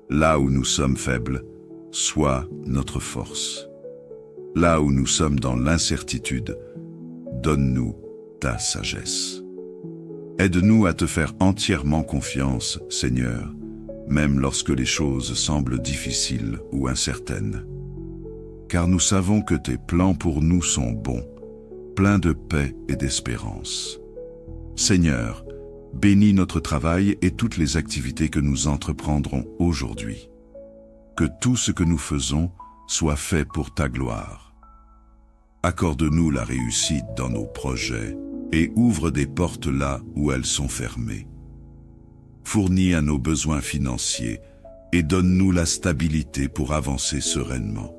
Là où nous sommes faibles, sois notre force. Là où nous sommes dans l'incertitude, donne-nous ta sagesse. Aide-nous à te faire entièrement confiance, Seigneur, même lorsque les choses semblent difficiles ou incertaines. Car nous savons que tes plans pour nous sont bons, pleins de paix et d'espérance. Seigneur, bénis notre travail et toutes les activités que nous entreprendrons aujourd'hui. Que tout ce que nous faisons soit fait pour ta gloire. Accorde-nous la réussite dans nos projets et ouvre des portes là où elles sont fermées. Fournis à nos besoins financiers et donne-nous la stabilité pour avancer sereinement.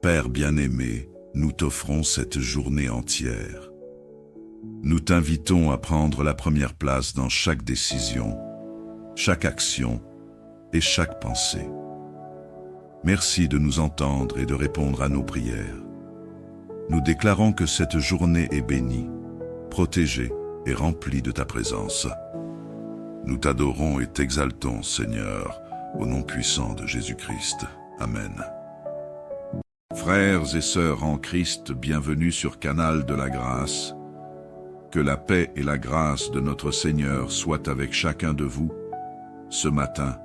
Père bien-aimé, nous t'offrons cette journée entière. Nous t'invitons à prendre la première place dans chaque décision, chaque action et chaque pensée. Merci de nous entendre et de répondre à nos prières. Nous déclarons que cette journée est bénie, protégée et remplie de ta présence. Nous t'adorons et t'exaltons, Seigneur, au nom puissant de Jésus-Christ. Amen. Frères et sœurs en Christ, bienvenue sur Canal de la Grâce. Que la paix et la grâce de notre Seigneur soient avec chacun de vous. Ce matin,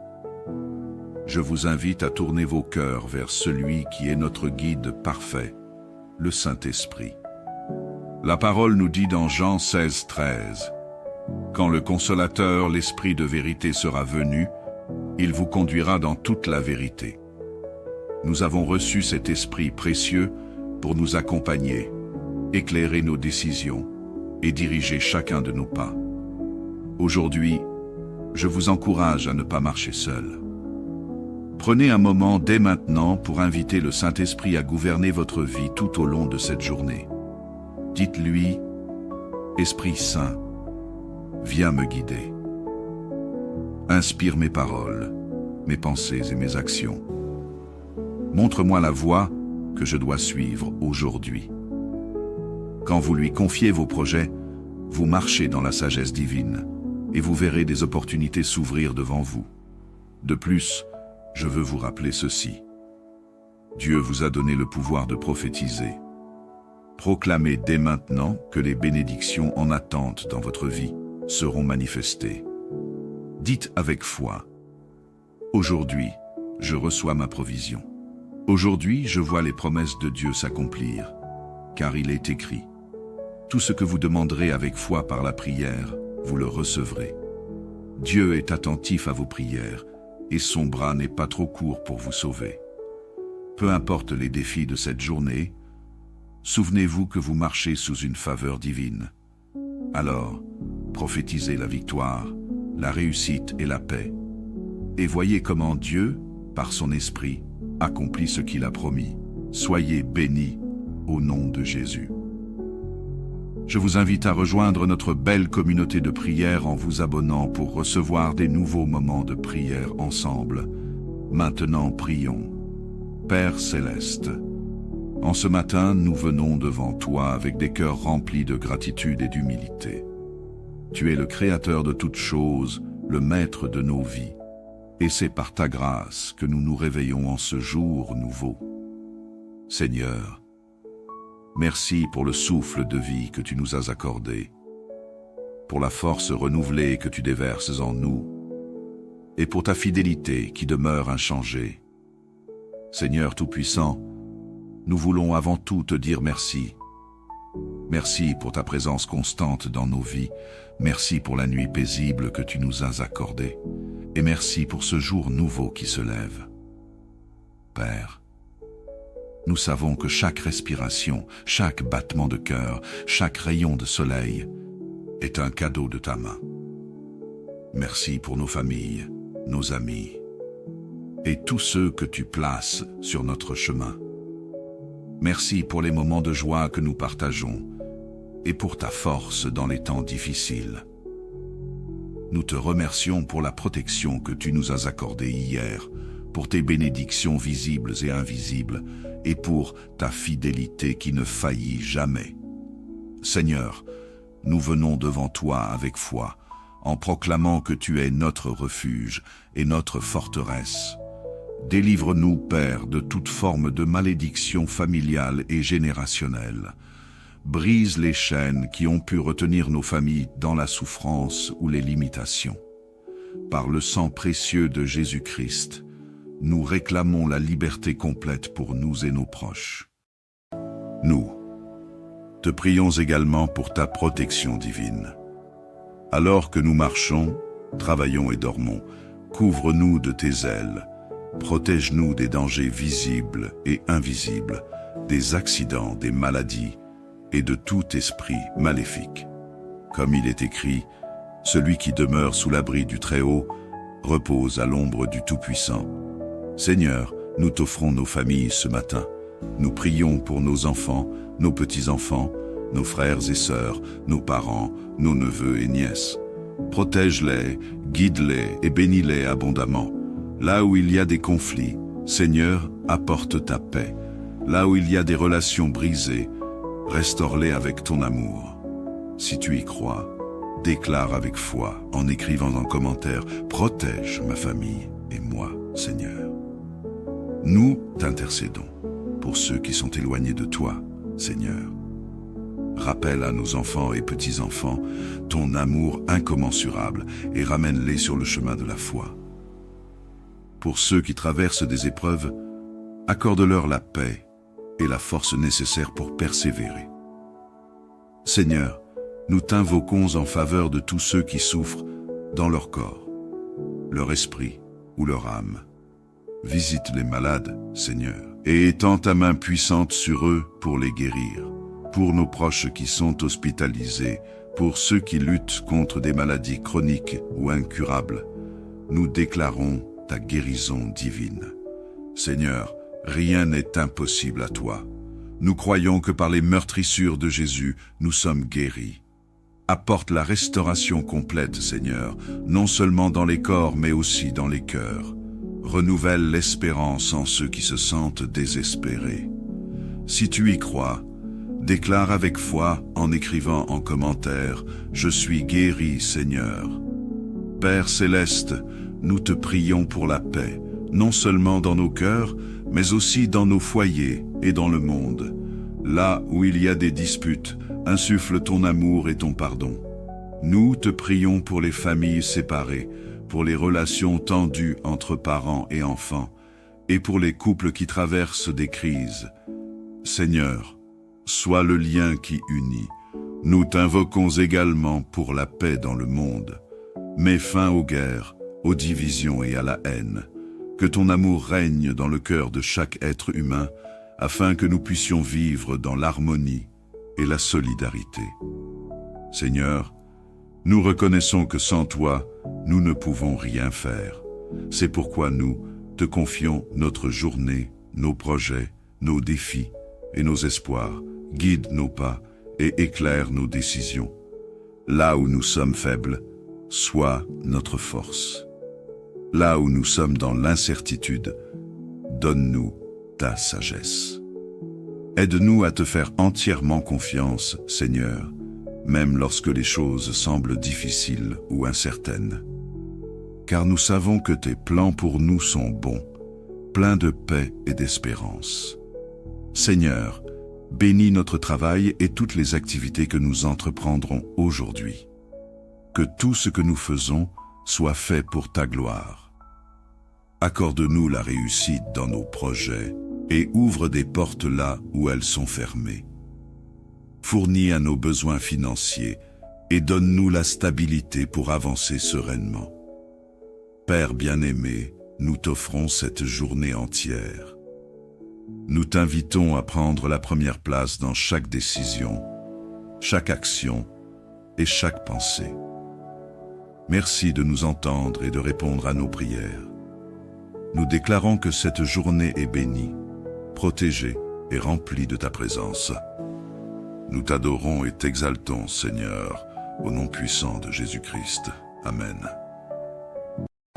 je vous invite à tourner vos cœurs vers celui qui est notre guide parfait, le Saint-Esprit. La parole nous dit dans Jean 16, 13, « Quand le Consolateur, l'Esprit de vérité sera venu, il vous conduira dans toute la vérité. » Nous avons reçu cet Esprit précieux pour nous accompagner, éclairer nos décisions et diriger chacun de nos pas. Aujourd'hui, je vous encourage à ne pas marcher seul. Prenez un moment dès maintenant pour inviter le Saint-Esprit à gouverner votre vie tout au long de cette journée. Dites-lui, « Esprit Saint, viens me guider. Inspire mes paroles, mes pensées et mes actions. Montre-moi la voie que je dois suivre aujourd'hui. » Quand vous lui confiez vos projets, vous marchez dans la sagesse divine et vous verrez des opportunités s'ouvrir devant vous. De plus, je veux vous rappeler ceci. Dieu vous a donné le pouvoir de prophétiser. Proclamez dès maintenant que les bénédictions en attente dans votre vie seront manifestées. Dites avec foi, « Aujourd'hui, je reçois ma provision. Aujourd'hui, je vois les promesses de Dieu s'accomplir, car il est écrit. Tout ce que vous demanderez avec foi par la prière, vous le recevrez. Dieu est attentif à vos prières, et son bras n'est pas trop court pour vous sauver. Peu importe les défis de cette journée, souvenez-vous que vous marchez sous une faveur divine. Alors, prophétisez la victoire, la réussite et la paix. Et voyez comment Dieu, par son esprit, accomplit ce qu'il a promis. Soyez bénis au nom de Jésus. Je vous invite à rejoindre notre belle communauté de prière en vous abonnant pour recevoir des nouveaux moments de prière ensemble. Maintenant, prions. Père Céleste, en ce matin, nous venons devant toi avec des cœurs remplis de gratitude et d'humilité. Tu es le Créateur de toutes choses, le Maître de nos vies. Et c'est par ta grâce que nous nous réveillons en ce jour nouveau. Seigneur, merci pour le souffle de vie que tu nous as accordé, pour la force renouvelée que tu déverses en nous, et pour ta fidélité qui demeure inchangée. Seigneur Tout-Puissant, nous voulons avant tout te dire merci. Merci pour ta présence constante dans nos vies. Merci pour la nuit paisible que tu nous as accordée. Et merci pour ce jour nouveau qui se lève. Père, nous savons que chaque respiration, chaque battement de cœur, chaque rayon de soleil est un cadeau de ta main. Merci pour nos familles, nos amis et tous ceux que tu places sur notre chemin. Merci pour les moments de joie que nous partageons et pour ta force dans les temps difficiles. Nous te remercions pour la protection que tu nous as accordée hier, pour tes bénédictions visibles et invisibles, et pour ta fidélité qui ne faillit jamais. Seigneur, nous venons devant toi avec foi, en proclamant que tu es notre refuge et notre forteresse. Délivre-nous, Père, de toute forme de malédiction familiale et générationnelle. Brise les chaînes qui ont pu retenir nos familles dans la souffrance ou les limitations. Par le sang précieux de Jésus-Christ, nous réclamons la liberté complète pour nous et nos proches. Nous te prions également pour ta protection divine. Alors que nous marchons, travaillons et dormons, couvre-nous de tes ailes. Protège-nous des dangers visibles et invisibles, des accidents, des maladies et de tout esprit maléfique. Comme il est écrit, celui qui demeure sous l'abri du Très-Haut repose à l'ombre du Tout-Puissant. Seigneur, nous t'offrons nos familles ce matin. Nous prions pour nos enfants, nos petits-enfants, nos frères et sœurs, nos parents, nos neveux et nièces. Protège-les, guide-les et bénis-les abondamment. Là où il y a des conflits, Seigneur, apporte ta paix. Là où il y a des relations brisées, restaure-les avec ton amour. Si tu y crois, déclare avec foi en écrivant en commentaire « Protège ma famille et moi, Seigneur ». Nous t'intercédons pour ceux qui sont éloignés de toi, Seigneur. Rappelle à nos enfants et petits-enfants ton amour incommensurable et ramène-les sur le chemin de la foi. Pour ceux qui traversent des épreuves, accorde-leur la paix et la force nécessaire pour persévérer. Seigneur, nous t'invoquons en faveur de tous ceux qui souffrent dans leur corps, leur esprit ou leur âme. Visite les malades, Seigneur, et étends ta main puissante sur eux pour les guérir. Pour nos proches qui sont hospitalisés, pour ceux qui luttent contre des maladies chroniques ou incurables, nous déclarons ta guérison divine. Seigneur, rien n'est impossible à toi. Nous croyons que par les meurtrissures de Jésus, nous sommes guéris. Apporte la restauration complète, Seigneur, non seulement dans les corps, mais aussi dans les cœurs. Renouvelle l'espérance en ceux qui se sentent désespérés. Si tu y crois, déclare avec foi en écrivant en commentaire « Je suis guéri, Seigneur ». Père céleste, nous te prions pour la paix, non seulement dans nos cœurs, mais aussi dans nos foyers et dans le monde. Là où il y a des disputes, insuffle ton amour et ton pardon. Nous te prions pour les familles séparées, pour les relations tendues entre parents et enfants, et pour les couples qui traversent des crises. Seigneur, sois le lien qui unit. Nous t'invoquons également pour la paix dans le monde. Mets fin aux guerres, aux divisions et à la haine. Que ton amour règne dans le cœur de chaque être humain, afin que nous puissions vivre dans l'harmonie et la solidarité. Seigneur, nous reconnaissons que sans toi, nous ne pouvons rien faire. C'est pourquoi nous te confions notre journée, nos projets, nos défis et nos espoirs. Guide nos pas et éclaire nos décisions. Là où nous sommes faibles, sois notre force. Là où nous sommes dans l'incertitude, donne-nous ta sagesse. Aide-nous à te faire entièrement confiance, Seigneur, même lorsque les choses semblent difficiles ou incertaines. Car nous savons que tes plans pour nous sont bons, pleins de paix et d'espérance. Seigneur, bénis notre travail et toutes les activités que nous entreprendrons aujourd'hui. Que tout ce que nous faisons soit fait pour ta gloire. Accorde-nous la réussite dans nos projets et ouvre des portes là où elles sont fermées. fournis à nos besoins financiers et donne-nous la stabilité pour avancer sereinement. Père bien-aimé, nous t'offrons cette journée entière. Nous t'invitons à prendre la première place dans chaque décision, chaque action et chaque pensée. Merci de nous entendre et de répondre à nos prières. Nous déclarons que cette journée est bénie, protégée et remplie de ta présence. Nous t'adorons et t'exaltons, Seigneur, au nom puissant de Jésus-Christ. Amen.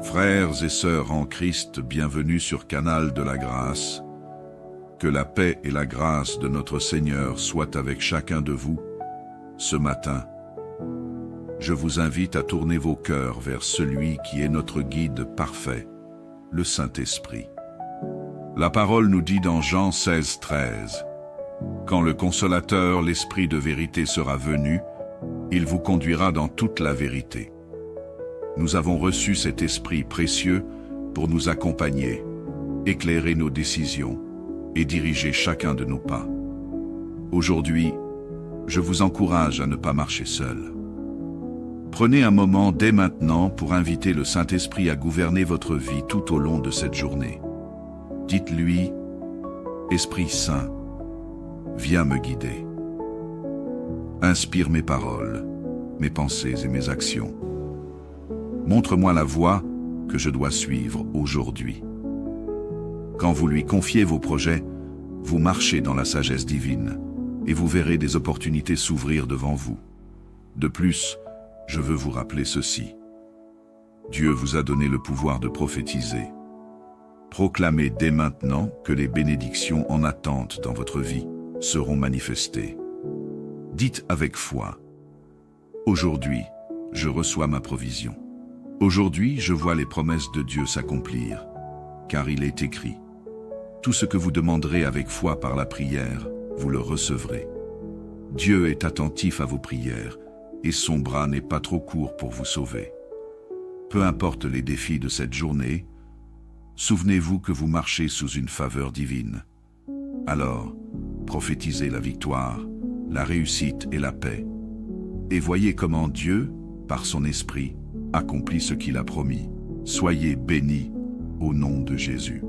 Frères et sœurs en Christ, bienvenue sur Canal de la Grâce. Que la paix et la grâce de notre Seigneur soient avec chacun de vous. Ce matin, je vous invite à tourner vos cœurs vers celui qui est notre guide parfait, le Saint-Esprit. La parole nous dit dans Jean 16, 13, « Quand le Consolateur, l'Esprit de vérité sera venu, il vous conduira dans toute la vérité. » Nous avons reçu cet Esprit précieux pour nous accompagner, éclairer nos décisions et diriger chacun de nos pas. Aujourd'hui, je vous encourage à ne pas marcher seul. Prenez un moment dès maintenant pour inviter le Saint-Esprit à gouverner votre vie tout au long de cette journée. Dites-lui, « Esprit Saint, viens me guider. Inspire mes paroles, mes pensées et mes actions. Montre-moi la voie que je dois suivre aujourd'hui. » Quand vous lui confiez vos projets, vous marchez dans la sagesse divine et vous verrez des opportunités s'ouvrir devant vous. De plus, je veux vous rappeler ceci. Dieu vous a donné le pouvoir de prophétiser. Proclamez dès maintenant que les bénédictions en attente dans votre vie seront manifestées. Dites avec foi, « Aujourd'hui, je reçois ma provision. Aujourd'hui, je vois les promesses de Dieu s'accomplir, car il est écrit. Tout ce que vous demanderez avec foi par la prière, vous le recevrez. Dieu est attentif à vos prières, et son bras n'est pas trop court pour vous sauver. Peu importe les défis de cette journée, souvenez-vous que vous marchez sous une faveur divine. Alors, prophétisez la victoire, la réussite et la paix. Et voyez comment Dieu, par son esprit, accomplit ce qu'il a promis. Soyez bénis au nom de Jésus.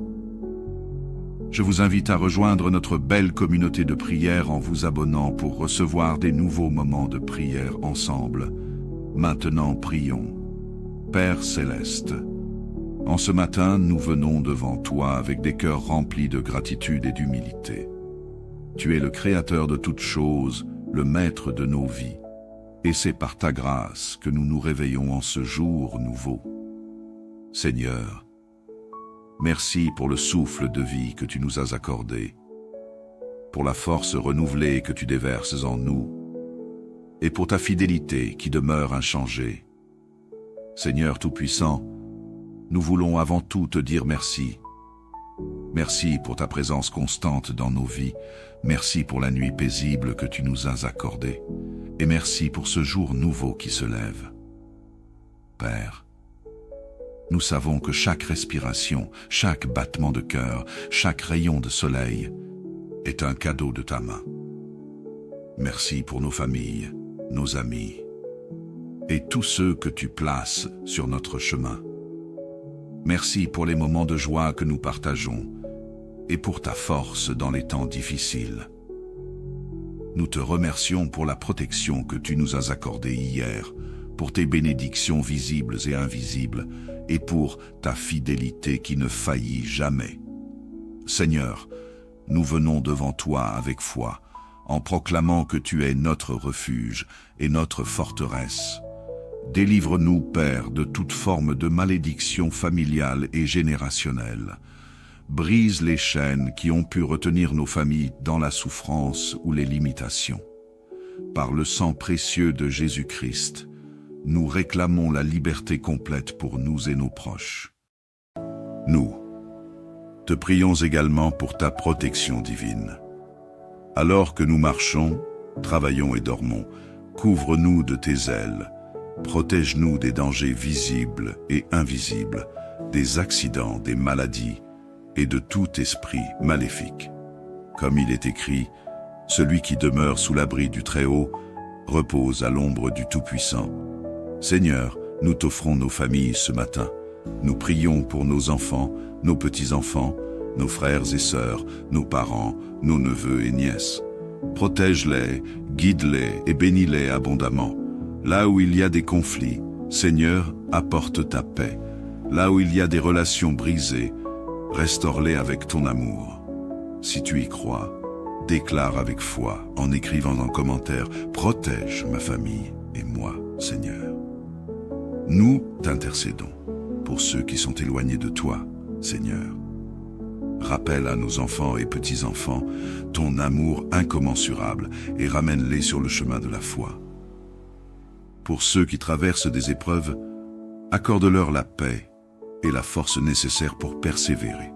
Je vous invite à rejoindre notre belle communauté de prière en vous abonnant pour recevoir des nouveaux moments de prière ensemble. Maintenant, prions. Père céleste, en ce matin, nous venons devant toi avec des cœurs remplis de gratitude et d'humilité. Tu es le Créateur de toutes choses, le Maître de nos vies. Et c'est par ta grâce que nous nous réveillons en ce jour nouveau. Seigneur, merci pour le souffle de vie que tu nous as accordé, pour la force renouvelée que tu déverses en nous, et pour ta fidélité qui demeure inchangée. Seigneur Tout-Puissant, nous voulons avant tout te dire merci. Merci pour ta présence constante dans nos vies. Merci pour la nuit paisible que tu nous as accordée. Et merci pour ce jour nouveau qui se lève. Père, nous savons que chaque respiration, chaque battement de cœur, chaque rayon de soleil est un cadeau de ta main. Merci pour nos familles, nos amis et tous ceux que tu places sur notre chemin. Merci pour les moments de joie que nous partageons et pour ta force dans les temps difficiles. Nous te remercions pour la protection que tu nous as accordée hier, pour tes bénédictions visibles et invisibles, et pour ta fidélité qui ne faillit jamais. Seigneur, nous venons devant toi avec foi, en proclamant que tu es notre refuge et notre forteresse. Délivre-nous, Père, de toute forme de malédiction familiale et générationnelle. Brise les chaînes qui ont pu retenir nos familles dans la souffrance ou les limitations. Par le sang précieux de Jésus-Christ, nous réclamons la liberté complète pour nous et nos proches. Nous te prions également pour ta protection divine. Alors que nous marchons, travaillons et dormons, couvre-nous de tes ailes. Protège-nous des dangers visibles et invisibles, des accidents, des maladies et de tout esprit maléfique. Comme il est écrit, Celui qui demeure sous l'abri du Très-Haut repose à l'ombre du Tout-Puissant. Seigneur, nous t'offrons nos familles ce matin. Nous prions pour nos enfants, nos petits-enfants, nos frères et sœurs, nos parents, nos neveux et nièces. Protège-les, guide-les et bénis-les abondamment. Là où il y a des conflits, Seigneur, apporte ta paix. Là où il y a des relations brisées, restaure-les avec ton amour. Si tu y crois, déclare avec foi en écrivant en commentaire « Protège ma famille et moi, Seigneur ». Nous t'intercédons pour ceux qui sont éloignés de toi, Seigneur. Rappelle à nos enfants et petits-enfants ton amour incommensurable et ramène-les sur le chemin de la foi. Pour ceux qui traversent des épreuves, accorde-leur la paix et la force nécessaire pour persévérer.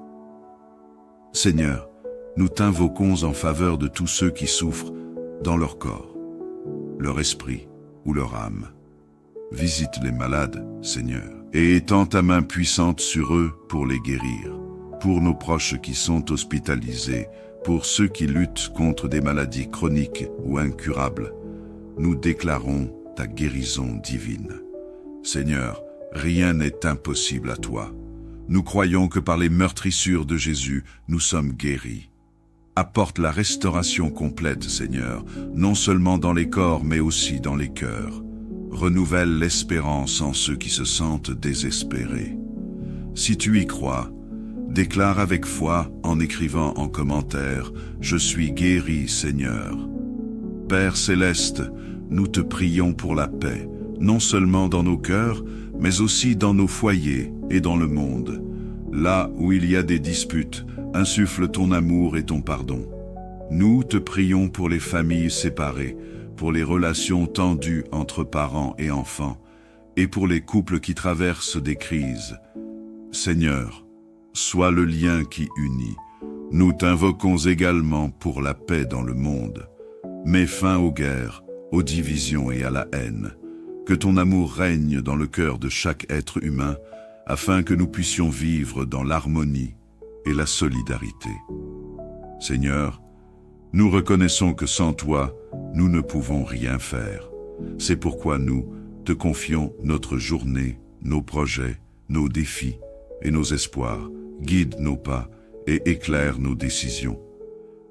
Seigneur, nous t'invoquons en faveur de tous ceux qui souffrent dans leur corps, leur esprit ou leur âme. Visite les malades, Seigneur, et étends ta main puissante sur eux pour les guérir. Pour nos proches qui sont hospitalisés, pour ceux qui luttent contre des maladies chroniques ou incurables, nous déclarons ta guérison divine. Seigneur, rien n'est impossible à toi. Nous croyons que par les meurtrissures de Jésus, nous sommes guéris. Apporte la restauration complète, Seigneur, non seulement dans les corps, mais aussi dans les cœurs. Renouvelle l'espérance en ceux qui se sentent désespérés. Si tu y crois, déclare avec foi en écrivant en commentaire « Je suis guéri, Seigneur ». Père céleste, nous te prions pour la paix, non seulement dans nos cœurs, mais aussi dans nos foyers et dans le monde. Là où il y a des disputes, insuffle ton amour et ton pardon. Nous te prions pour les familles séparées, pour les relations tendues entre parents et enfants, et pour les couples qui traversent des crises. Seigneur, sois le lien qui unit. Nous t'invoquons également pour la paix dans le monde. Mets fin aux guerres, aux divisions et à la haine. Que ton amour règne dans le cœur de chaque être humain, afin que nous puissions vivre dans l'harmonie et la solidarité. Seigneur, nous reconnaissons que sans toi, nous ne pouvons rien faire. C'est pourquoi nous te confions notre journée, nos projets, nos défis et nos espoirs. Guide nos pas et éclaire nos décisions.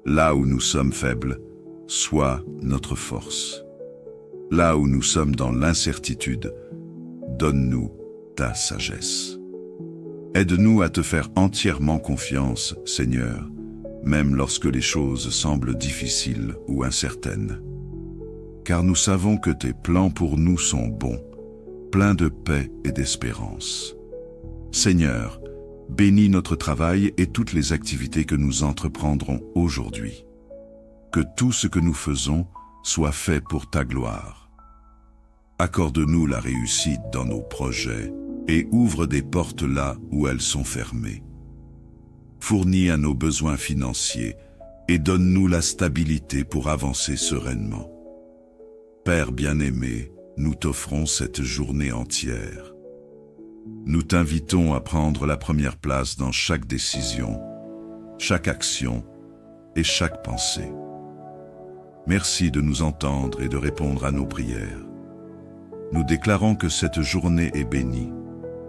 Là où nous sommes faibles, sois notre force. Là où nous sommes dans l'incertitude, donne-nous ta sagesse. Aide-nous à te faire entièrement confiance, Seigneur, même lorsque les choses semblent difficiles ou incertaines. Car nous savons que tes plans pour nous sont bons, pleins de paix et d'espérance. Seigneur, bénis notre travail et toutes les activités que nous entreprendrons aujourd'hui. Que tout ce que nous faisons soit fait pour ta gloire. Accorde-nous la réussite dans nos projets et ouvre des portes là où elles sont fermées. Fournis à nos besoins financiers et donne-nous la stabilité pour avancer sereinement. Père bien-aimé, nous t'offrons cette journée entière. Nous t'invitons à prendre la première place dans chaque décision, chaque action et chaque pensée. Merci de nous entendre et de répondre à nos prières. Nous déclarons que cette journée est bénie,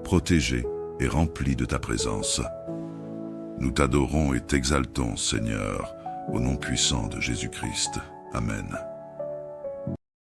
protégée et remplie de ta présence. Nous t'adorons et t'exaltons, Seigneur, au nom puissant de Jésus-Christ. Amen.